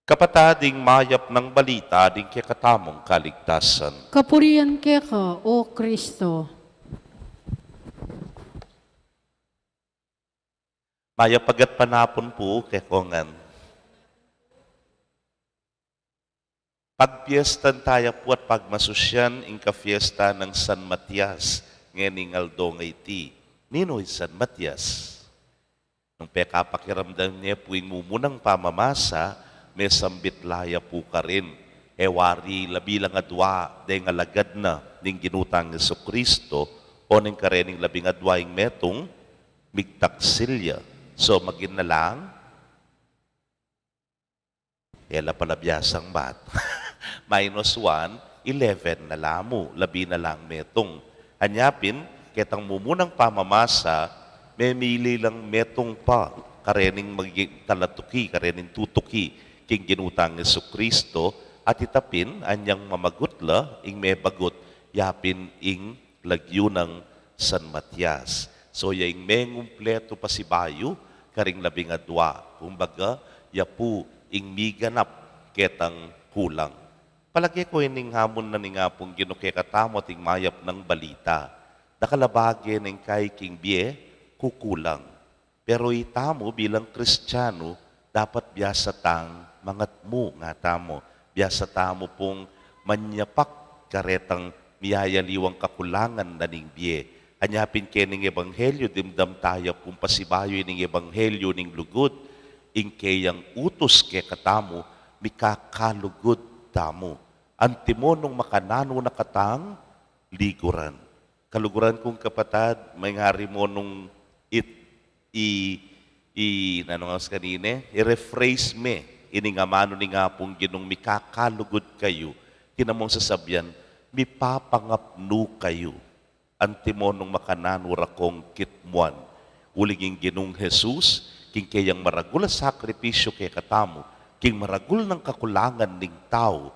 E: Kapatading mayap ng balita, ding kakatamong kaligtasan.
D: Kapurian ka, O Kristo.
E: Mayap pagat panapon po, kekongan. Pagpiestan tayo po at pagmasusyan, ingka fiesta ng San Matias, ngening aldong iti. Nino'y San Matias? Nung pekapakiramdam niya po yung mumunang pamamasa, may sambit laya po ka rin. Ewari labilang adwa, dahil alagad na ning ginutang ni Kristo o ning karening labing adwa yung metong migtaksilya. So magin na lang, ela palabiyasang mat. -1, 11 na lamo, labi na lang metong. Hanyapin, ketang mumunang pamamasa, may mili lang metong pa, karening magiging talatuki, karening tutuki, king ginutang ni Kristo, at itapin, anyang mamagutla, ing may bagot, yapin ing lagyo ng San Matias. So, yung may ngumpleto pa si Bayo, karing labing adwa. Kumbaga, yapu ing miganap, ketang kulang. Palagi ko ining hamon na nga pong ginukekatamo at ing mayap ng balita. Nakalabagi ng kay king bie, kukulang. Pero itamo bilang Kristiyano, dapat biyasa tang mangat mo nga tamo. Biyasa tamo pong manyapak karetang miyayaliwang kakulangan na ning bie. Anyapin kening ebanghelyo, dimdam tayo kung pasibayo ning ebanghelyo ning lugod, ing kayang utos ke katamo, mikakalugod tamo. Antimo nung makanano na katang liguran. Kaluguran kong kapatad, may ngari mo nung i-rephrase me, iningamano ni nga pong ginong mikakalugod kayo, kinamong sasabyan, mipapangapnu kayo. Antimo nung makanano rakong kitmuan. Uliging ginong Jesus, king kayang maragul sakripisyo kay katamo, king maragul ng kakulangan ning tao,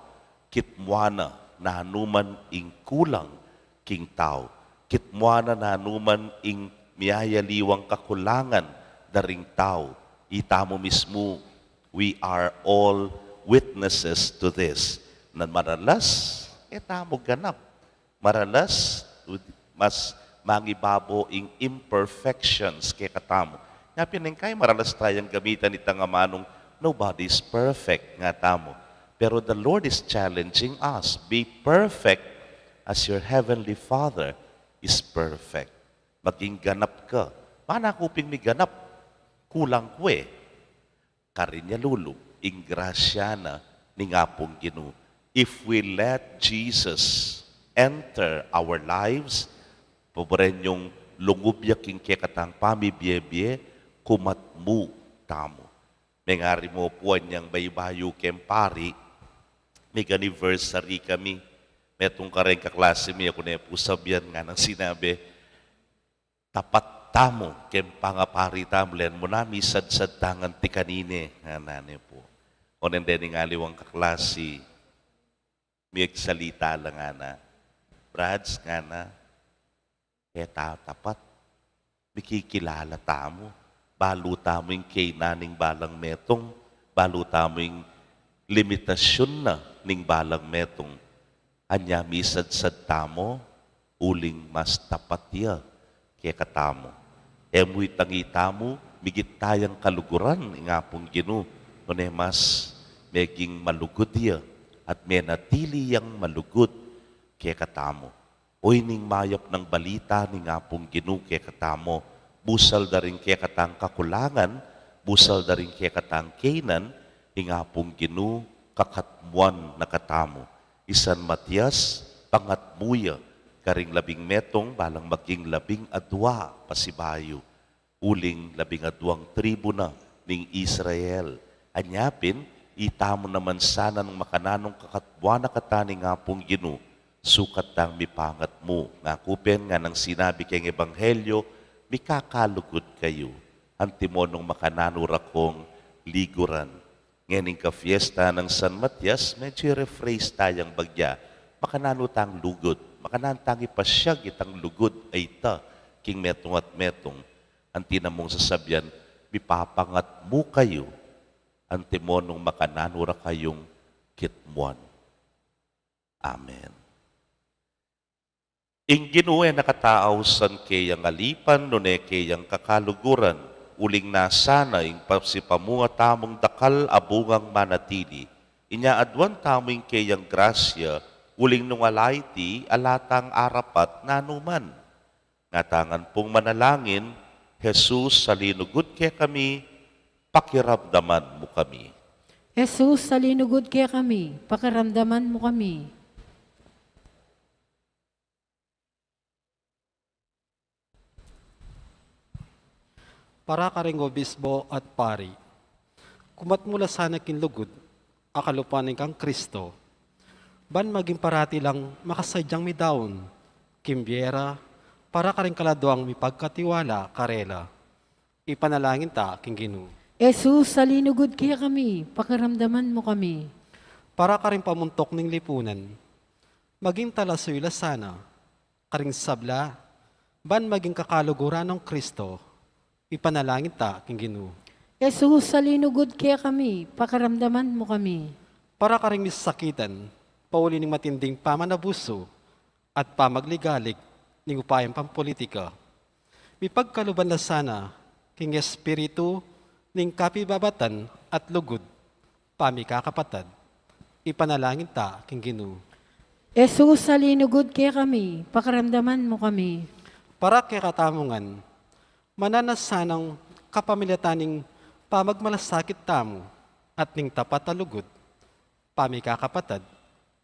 E: kitmuana na hanuman ing kulang king tao. Kitmuana na hanuman ing miyayaliwang kakulangan daring tao. Itamo mismo, we are all witnesses to this. Na maralas, etamo ganap. Maralas, mas mangibabo ing imperfections kay katamo. Nga pinengkay maralas tayong gamitan itang amanong nobody's perfect nga tamo. Pero the Lord is challenging us, be perfect as your heavenly Father is perfect. Maging ganap ka. Mana kuping mi ganap? Kulang ko eh. Karinya lulu, ing grasya na ni ngapong Ginoo. If we let Jesus enter our lives, paborenyong lungubyak ing kekatang pamibiyebye, kumatmu tamo. May ngari mo po niyang baybayo kempari, may anniversary kami. Metong kareng kaklase mi ako na pusabyan nga ng sinabi, tapat tamo, kempangapari tamlen mo na, misad-sad tangan ti kanine, nga nane po. O nandeni nga liwang kaklase, may salita lang nga na, Brads nga na, tapat, mikikilala tamo. Baluta mo yung kay naning balang metong, baluta mo yung limitasyon na ning balang metong. Anya misad-sad tamo, uling mas tapat ya kaya katamo. Emoy tangita mo, migit tayang kaluguran, nga pong ginu, mas meging malugod ya, at may natili yang malugod kaya katamo. Oy ning mayap ng balita ni nga pong ginu kaya katamo, busal da rin kaya katang kakulangan, busal da rin kaya katang kainan, nga pong ginu kakatmuan na katamo. Isan Matias, pangatmuya, karing 11 balang maging 12 pasibayo. Uling 12 tribo na ning Israel. Anyapin, itamo naman sana ng makananong kakatbuan na kataning nga pong ginu, sukat tang mipangat mo. Nga kupen nga nang sinabi kayong ebanghelyo, mikakalugod kayo. Antimonong makananura kong liguran. Ngayon ka fiesta ng San Matias, medyo rephrase tayang bagya. Makananutang lugod. Makanantang ipasyag itang lugod ay ta, king metong at metong. Antinamong sasabyan, mipapangat mo kayo. Antimonong makananura kayong kitmuan. Amen. Ing ginuwe nakataaw san kayang alipan, nune kayang kakaluguran, uling nasana ing pasipamunga tamong dakal abungang manatili. Inya adwan tamong kayang grasya, uling nung alayti alatang arapat nanuman. Ngatangan pong manalangin, Jesus, salinugod kaya kami, pakiramdaman mo kami.
D: Jesus, salinugod kaya kami, pakiramdaman mo kami.
F: Para ka ring obispo at pari. Kumat mula sana kinlugod, akalupanin kang Kristo. Ban maging parati lang makasadyang midaon, kimbyera, para ka ring kaladuang mipagkatiwala, karela. Ipanalangin ta, king Ginu.
D: Jesus, salinugod kaya kami, pakiramdaman mo kami.
F: Para ka ring pamuntok ng lipunan, maging talasuyla sana, karing sabla, ban maging kakaluguran ng Kristo, ipanalangin ta, king Ginu.
D: Jesus, salinugod kaya kami, pakiramdaman mo kami.
F: Para ka ring misakitan, pauli ng matinding pamanabuso at pamagligalig ng upayang pampolitika. Mipagkaluban na sana, king Espiritu, ning kapibabatan at lugod, pamikakapatad. Ipanalangin ta, king Ginu.
D: Jesus, salinugod kaya kami, pakiramdaman mo kami.
F: Para kay katamungan, mananasanang kapamilataning pamagmalasakit tamo at ning tapat na lugod, pamikakapatad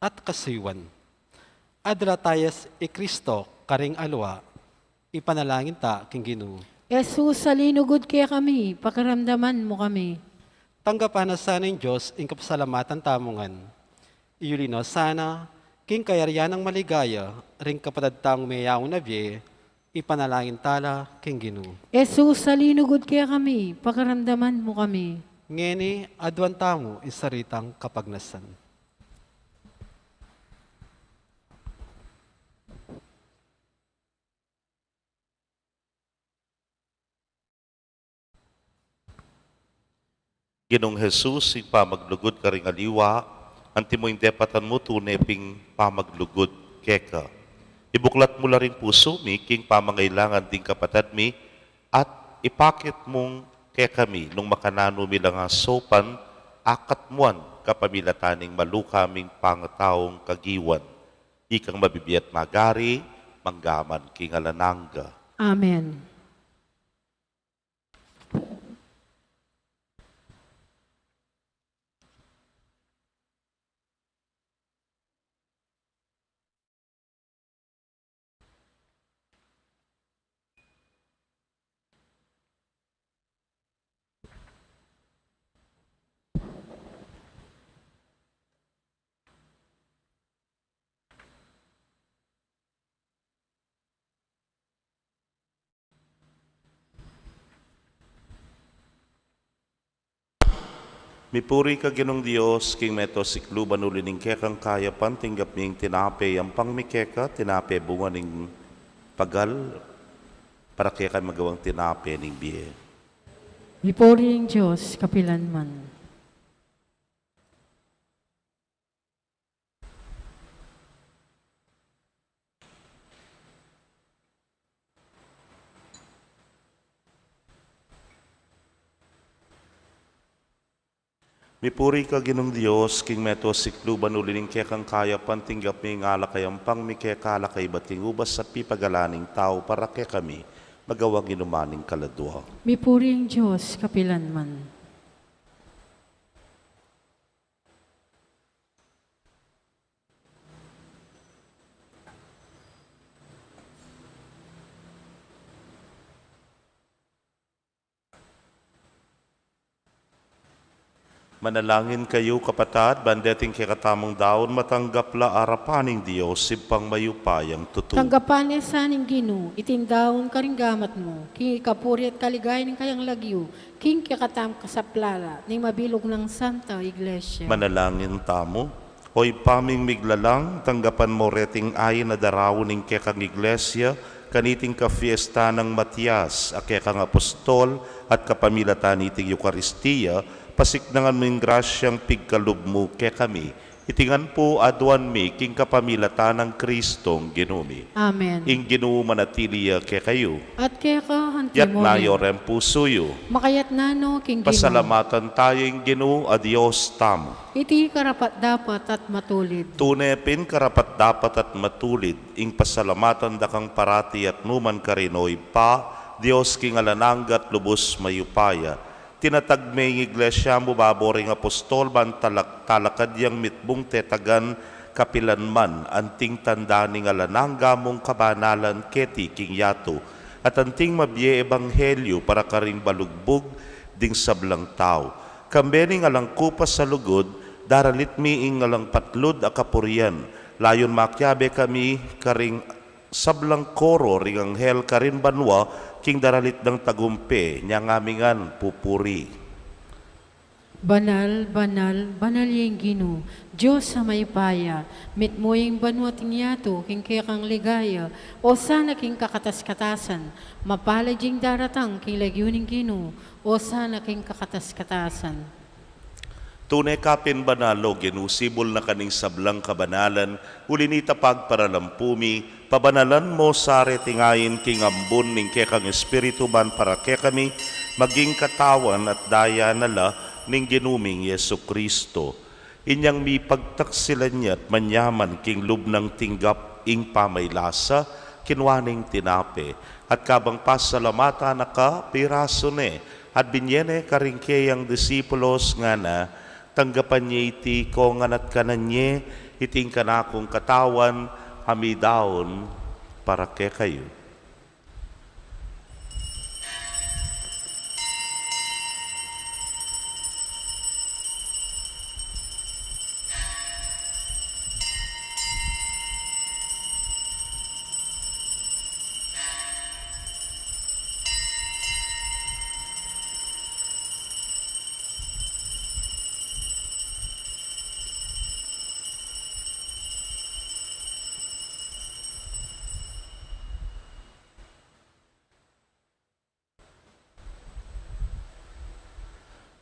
F: at kasiwan. Adratayas e Kristo karing alwa, ipanalangin ta, king Ginu.
D: Jesus, salinugod kaya kami, pakiramdaman mo kami.
F: Tanggapan na sana ng Diyos ang kapasalamatan tamungan. Iulino sana, king kayaryan ng maligaya, ring kapatad tang mayaw na biye, ipanalangin tala, king Ginu.
D: Jesus, salinugod kaya kami, pakiramdaman mo kami.
F: Ngeni, adwan tamo, isaritang kapagnasan.
E: Ginong Jesus, ing pamaglugod ka ring aliwa, anti mo hindi patan mo tuneping pamaglugod keka. Ibuklat mo la rin puso mi, king pamangailangan ding kapatad mi, at ipakit mong kaya kami, nung makanano mi lang sopan, akat muan kapamilataning malukaming pangataong kagiwan. Ikang mabibiyat magari, manggaman king alananga.
D: Amen.
E: Mipuri ka ginong Diyos, king meto sikluban ulining kekang kaya pantinggap ning tinape ang pangmikeka, tinape bunga ning pagal, para kaya magawang tinape ning biye.
D: Ipuriing Diyos, kapilanman.
E: Mipuri ka ginong Diyos, king meto sikluban ulining kaya kang kaya pantinggap mi ngala kayang pang mi kaya kala kay ba't king ubas sa pipagalaning tao para kaya kami magawang inumaning kaladwa.
D: Mipuriing Diyos, kapilanman.
E: Manalangin kayo kapatad, bandeting kikatamong daon, matanggap la arapaning Diyos, sipang mayupayang tutu.
D: Tanggapan niya sa aning Ginoo, itindaon karinggamat mo, king ikapuri at kaligay ng kayang lagyo, king kikatam kasaplala, ning mabilog ng Santa Iglesia.
E: Manalangin tamo, hoy paming miglalang, tanggapan mo reting ayin na darawon ng kekang iglesia, kaniting ka fiesta ng Matias, a kekang apostol, at kapamilatan iting Eucharistia, pasiknangan mo yung grasyang pigkalub mo ke kami. Itingan po aduan mi king kapamilatan ng Kristong ginumi.
D: Amen.
E: Ing Ginoo manatiliya ke kayo.
D: At kaya ka, hanti
E: Yat
D: mo
E: na
D: rin.
E: yorem pusuyo.
D: Makayat na no, king Ginoo.
E: Pasalamatan tayo ing Ginoo a Dios tamo.
D: Iti karapat dapat at matulid.
E: Tunepin karapat dapat at matulid. Ing pasalamatan da kang parati at numan karinoy pa. Dios king alananggat lubos mayupaya. Tinatagmay ng iglesia mo baboring apostol ban talakad yang mitbung tetagan kapilanman anting tanda ning alanangga mong kabanalan keti king yato at anting mabye ebanghelyo para karing balugbog ding sablang tao. Kambening alang kupas sa lugod, daralit mi ing alang patlod a kapurian. Layon makyabe kami karing sablang koro ring anghel karin banwa king daralit ng tagumpe niyang amingan pupuri.
D: Banal, banal, banal yung Ginoo, Diyos sa may paya, mit mo yung banwating yato, king kaya kang ligaya, o sana king kakatas-katasan, mapalad yung daratang king lagyuning Ginoo, o sana king kakatas-katasan.
E: Tunay kapin banalo, ginusibol na kaning sablang kabanalan, ulinita pagparalampumi, pabanalan mo sare tingayin king ambon ning kekang espiritu ban para kekami, maging katawan at daya nala ning ginuming Yesu Kristo. Inyang mi pagtaksilan niya at manyaman king lubnang tinggap ing pamaylasa, kinwaning tinape, at kabang pasalamata na ka piraso ne, at binyene karingkeyang disipulos nga na, tanggapan niya iti kongan at kananye, iting kanakong katawan, hamidaon para ke kayo.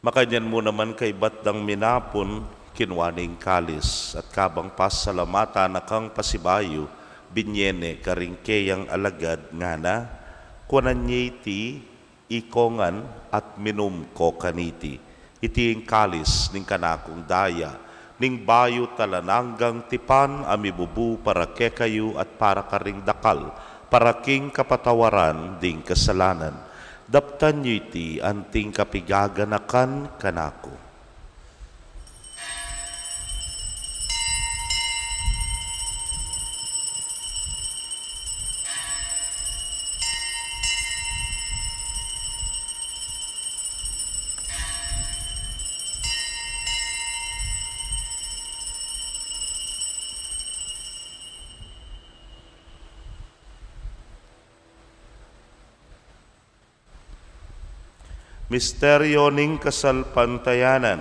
E: Makanyan mo naman kay batdang minapon, kinwaning kalis, at kabang pasalamata na kang pasibayo, binyene karingkeyang alagad nga na, kunan niya iti, ikongan at minum ko kaniti. Iti ang kalis ning kanakong daya, ning bayo talananggang tipan amibubu para kekayo at para karing dakal, para king kapatawaran ding kasalanan. Daptan niyo iti anting kapigaganakan kanako. Misteryo ning kasalpantayanan.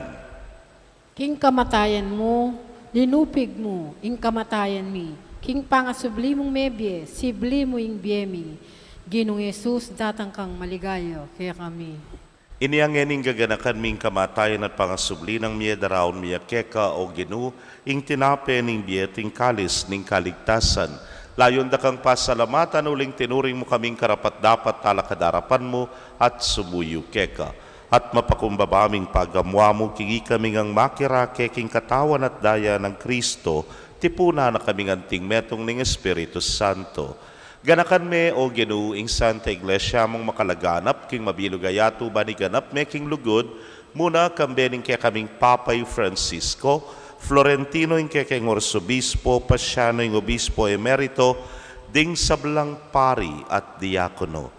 D: King kamatayan mo, linupig mo, ing kamatayan mi, king pangasubli mong mebye, sibli mo ing biyemi, Ginong Yesus datang kang maligayo, kaya kami.
E: Iniangening gaganakan ming kamatayan at pangasubli ng miya daraon miya keka o ginu, ing tinape ning biya ting kalis ning kaligtasan. Layon da kang pasalamatan uling tinuring mo kaming karapat dapat talakadarapan mo at sumuyo keka. At mapakumbabaming pagamwa mo kingi kaming ang makirake king katawan at daya ng Kristo, tipuna na kaming anting metong ning Espiritu Santo. Ganakan me o ginuing Santa Iglesia mong makalaganap king mabilugayato baniganap me king lugod muna kambening kaya kaming Papay Francisco, Florentino ing kaya king Orsobispo, Pasiano ing Obispo Emerito, ding sablang pari at diakono.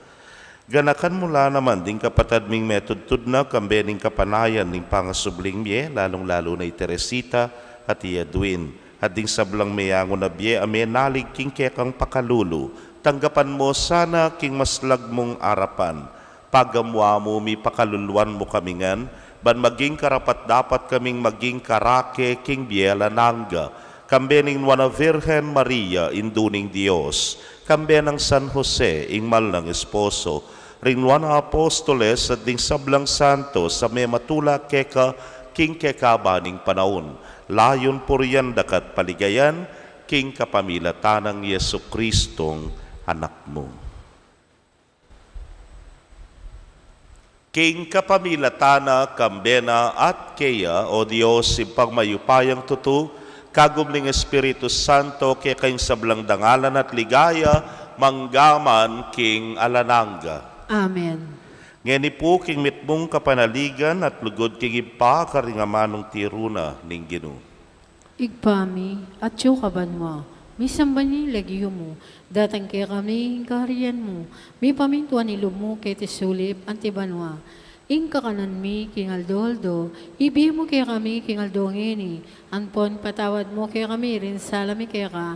E: Ganakan mula naman ding kapatad ming metudtud na kambening kapanayan ning pangasubling miye, lalong-lalo na Teresita at Edwin, at ding sablang mayango na biye ame nalig king kaya kang pakalulu. Tanggapan mo sana king maslag mong arapan. Pagamwa mo mi pakaluluan mo kamingan, ban maging karapat dapat kaming maging karake king biela nangga. Kambening wana Virgen Maria induning Dios, kambenang San Jose ing mal ng esposo, ring wana apostoles at ding sablang santo sa may matula keka king kekabaning panahon. Layon puriyan dakat paligayan, king kapamilatanang Yesu Kristong anak mo. King kapamilatana, kambena at keya, o Diyos, simpang mayupayang tutu, kagumling Espiritu Santo, kaya kayong sablang dangalan at ligaya, manggaman king alananga.
D: Amen.
E: Ngeni po king mitmong kapanaligan at lugod king ipa karingamanong tiruna ning Ginu.
D: Igpami at siyo kabanwa, misamba ni lagyo mo, datang kaya kami ing kaharian mo, mi pamintuan ni lumo kay tisulip antibanwa. Ing kakanan mi kingaldo-aldo, ibi mo kaya kami kingaldo ngeni, anpon patawad mo kaya kami rin salami kaya ka,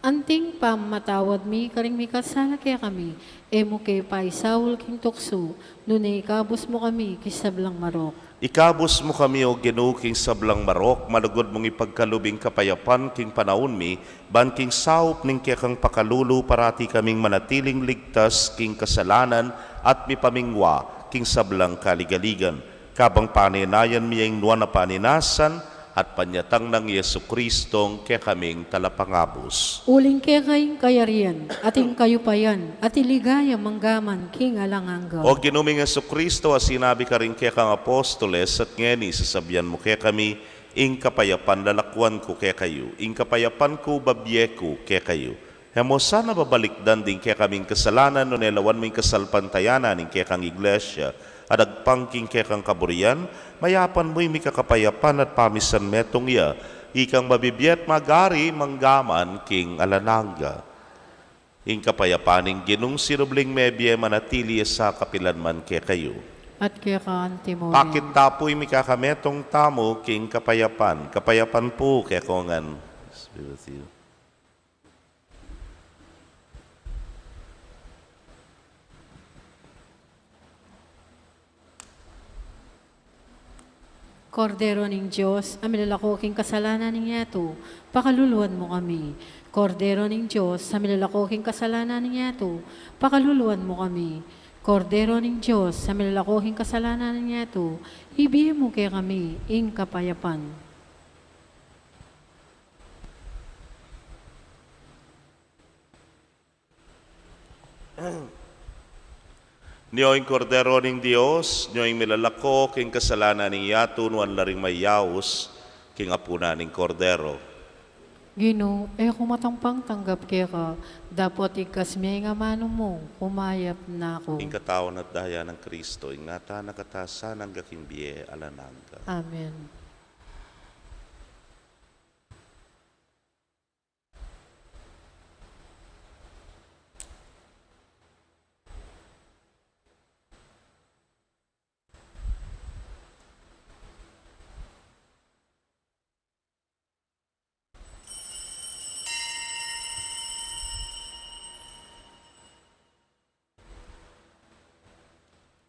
D: anting pamatawad mi karing mi kasala kaya kami, mo kay paisawul king tukso, nunay kabos mo kami kisablang marok.
E: Ikabos mo kami o Ginu king sablang marok, malugod mong ipagkalubing kapayapan king panahon mi, ban king saup ning kekang pakalulu parati kaming manatiling ligtas king kasalanan at mi pamingwa king sablang kaligaligan. Kabang paninayan miyang nuwan na paninasan at panyatang ng Yesu Kristong kaya kaming talapangabos.
D: Uling kaya kayong kayarian, ating kayupayan, at iligaya manggaman king alangangga.
E: O ginuming Yesu Kristo, sinabi ka rin kaya kang apostoles at ngeni sasabihan mo kaya kami, ing kapayapan lalakwan ko kaya kayo, ing kapayapan ko babye ko kaya kayo. Hemo sana babalikdan din kaya kaming kasalanan no nelawan ming kasalpantayanan ing kaya kang iglesia, at agpangking kaya kang kaburian, mayapan mo'y may kakapayapan at pamisan metong iya, ikang mabibiyat magari manggaman king alananga. Ing kapayapaning ginung sinubling mebye manatili sa kapilanman kaya kayo.
D: At kaya ka antimo.
E: Pakit tapoy may kakametong tamo king kapayapan. Kapayapan po kaya kongan.
D: Kordero ning Diyos, amilalakoking kasalanan ning yato, pakaluluan mo kami. Kordero ning Diyos, amilalakoking kasalanan ning yato, pakaluluan mo kami. Kordero ning Diyos, amilalakoking kasalanan ning yato, ibigay mo kaya kami, ing kapayapan.
E: Niyo'ing kordero ning Dios, niyo'ing milalako king kasalanan ning yato, nuan laring mayaos, king apuna ning kordero.
D: Gino, kumatangpang tanggap kaya ka, dapat ikas may nga mano mo, kumayap na ako.
E: Ing katawan at daya ng Kristo, ing nata nakatasan ang gaking biye alananga.
D: Amen.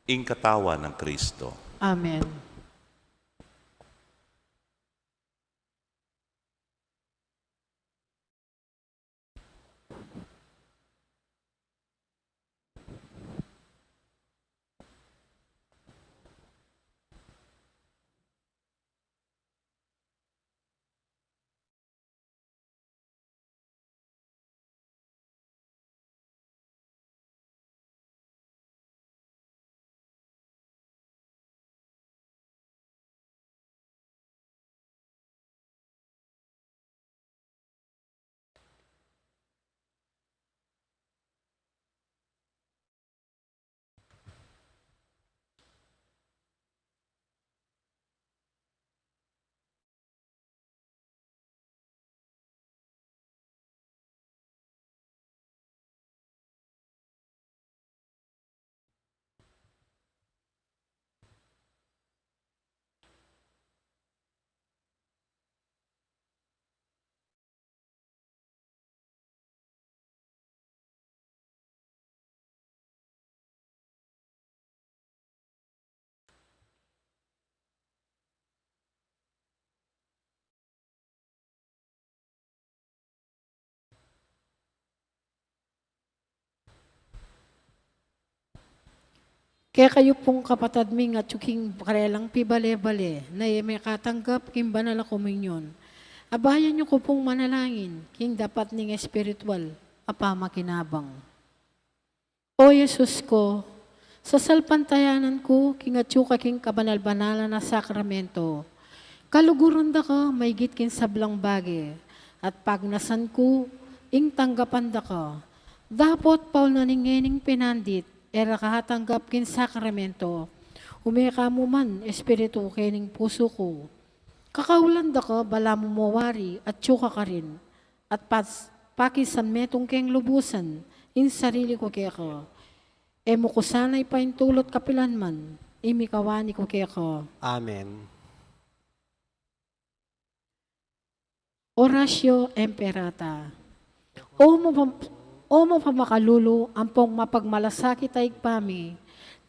E: Ing katawan ng Kristo.
D: Amen. Kaya kayo pong kapatad mi nga tsuking karelang pibale-bale na may katanggap king banal na komunyon. Abayan niyo ko pong manalangin king dapat ning espiritual apa makinabang. O Yesus ko, sa salpantayanan ko king atsuka king kabanal-banalan na sakramento, kaluguran da ka may kin sablang bagi at pagnasan ko ing tanggapan da ka. Dapat paul na ningening pinandit era kahatanggap kin sakramento, umeka mo man espiritu kening puso ko. Kakaulan da ka bala mo mawari at tsuka ka rin at pakisan metong keng lubusan in sarili ko kaya ka. Emo ko sana'y paintulot kapilan man, imikawani ko kaya ka.
F: Amen.
D: Orasyo Emperata. O mo pamakalulu, ampong mapagmalasakit ay pami,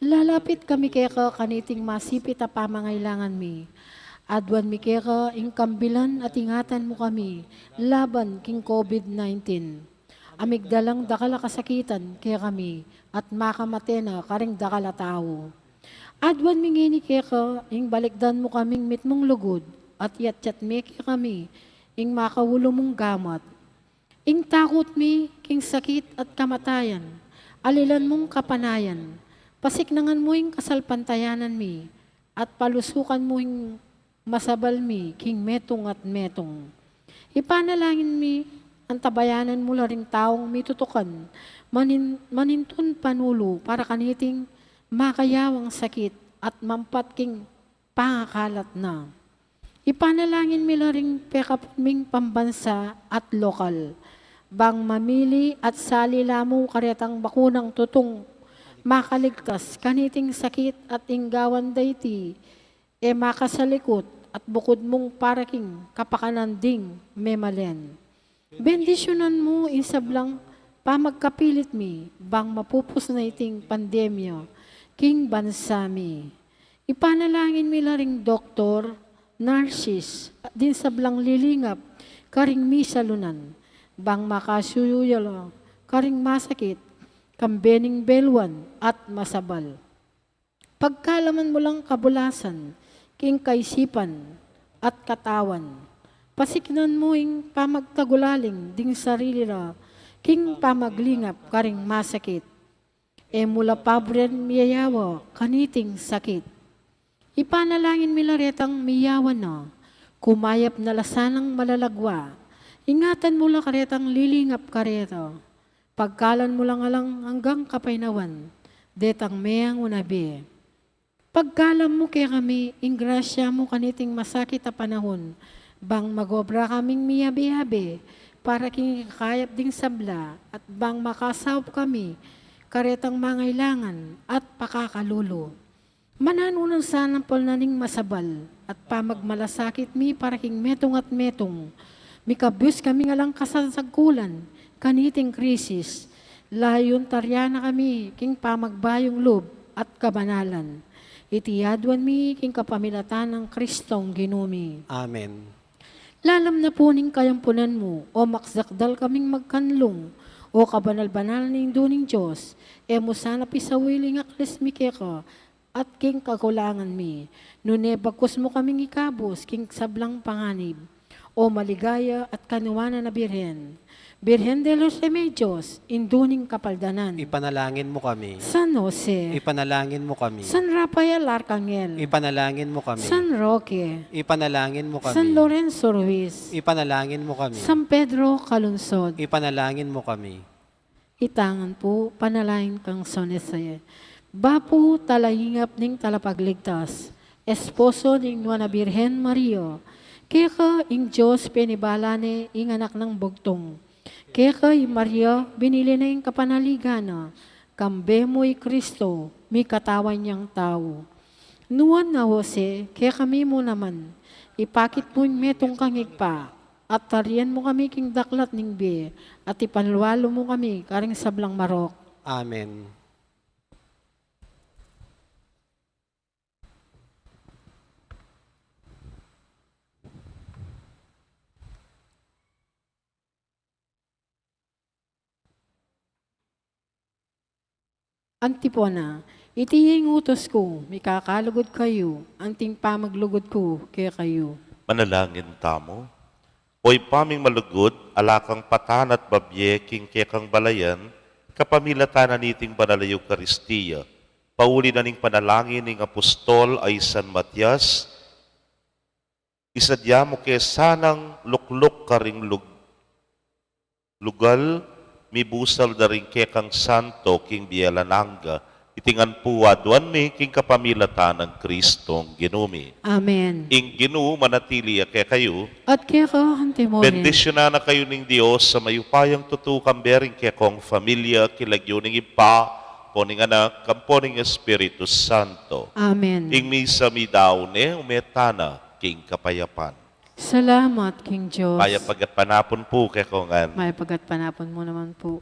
D: lalapit kami kaya ka kaniting masipit a pamangailangan mi. Adwan mi kaya ka ingkambilan at ingatan mo kami, laban king COVID-19. Amigdalang dakala kasakitan kaya kami, at makamate na karing dakala tao. Adwan mi ngini kaya ka, ing balikdan mo kaming mitmong lugod, at yat-yat mi kaya kami, ing makawulo mong gamat. Ing takot mi, king sakit at kamatayan, alilan mong kapanayan, pasiknangan mo ing kasalpantayanan mi, at palusukan mo ing masabal mi, king metong at metong. Ipanalangin mi, ang tabayanan mo ring taong mitutukan, manintun panulo para kaniting makayawang sakit at mampat king pangakalat na. Ipanalangin mi ring pekapming pambansa at lokal, bang mamili at sali lamo karetang bakunang tutong makaligtas kaniting sakit at inggawan dayti, e makasalikot at bukod mong paraking kapakananding memalen. Bendisyonan mo isablang pamagkapilit mi, bang mapupos na iting pandemya, king bansa mi. Ipanalangin mi ring doktor, nurses, din sablang lilingap, karing misalunan, bang makasuyuyalo, karing masakit, kambening belwan at masabal. Pagkalaman mo lang kabulasan, king kaisipan at katawan, pasiknan mo ing pamagtagulaling ding sarili na, king pamaglingap karing masakit. E mula pabren miyayawa kaniting sakit. Ipanalangin milaretang miyawan na, kumayap na lasanang malalagwa, ingatan mo lang karetang lilingap kareto, pagkalan mo lang alang hanggang kapainawan, detang meyang unabi. Pagkalam mo kaya kami, ingrasya mo kaniting masakit na panahon, bang magobra kaming miyabi-yabi, para kayap ding sabla, at bang makasawp kami, karetang mangailangan at pakakalulo. Mananunan sanang naning masabal, at pamagmalasakit mi para king metong at metong, mikabus kami ngalang kasasagkulan, kaniting krisis, layon taryana kami, king pamagbayong loob at kabanalan. Itiyadwan mi king kapamilatan ng Kristong ginumi.
F: Amen.
D: Lalam na puning kayampunan mo, o maksakdal kaming magkanlong, o kabanal-banal ning duning Diyos, e mo sana pisawili nga klismike ka, at king kakulangan mi. Nune bagkus mo kaming ikabos, king sablang panganib, o maligaya at kanuwanan na birhen. Birhen de los Remedios, induning kapaldanan.
F: Ipanalangin mo kami.
D: San Jose,
F: Ipanalangin mo kami.
D: San Rafael Arcangel,
F: Ipanalangin mo kami.
D: San Roque,
F: Ipanalangin mo kami.
D: San Lorenzo Ruiz,
F: Ipanalangin mo kami.
D: San Pedro Calunsod.
F: Ipanalangin mo kami.
D: Itangan po, panalangin kang sonese. Bapo talayingap ning talapagligtas, esposo ning Nuana Birhen Mario, kaya ka ing Diyos penibalane ing anak ng bugtong. Kaya ka Maria binili na ing kapanaligana, kambe mo'y Kristo, mi katawan niyang tao. Nuan na Jose, kaya kami mo naman, ipakit mo'y metong kangigpa, at tarian mo kami king daklat ning be, at ipanluwalo mo kami karing sablang marok.
F: Amen.
D: Antipona, Iti yung utos ko, may kakalugod kayo, anting pamaglugod ko kaya kayo.
E: Manalangin tamo. Hoy paming malugod, alakang patan at babye, king kekang balayan, kapamilatan na niting banal na Eucharistia. Pauli na ning panalangin ng apostol ay San Matias, isadya mo kay sanang lukluk karing lugal, mibusal na rin kekang santo, king biyalananga, itingan puwaduan mi, king kapamilatan ng Kristong ginumi.
D: Amen.
E: Ing ginu manatili kay kayo,
D: At kaya ka, antimonin.
E: bendisyonan na kayo ng Diyos sa mayupayang tutukang bering kay kong familia, kilagyo ng ipa, poning anak, kamponing Espiritu Santo.
D: Amen.
E: Ing misa mi daw ne, umetana, king kapayapan.
D: Salamat, King Diyos.
E: Kaya pagat panapon po kay kongan.
D: May pagat panapon mo naman po.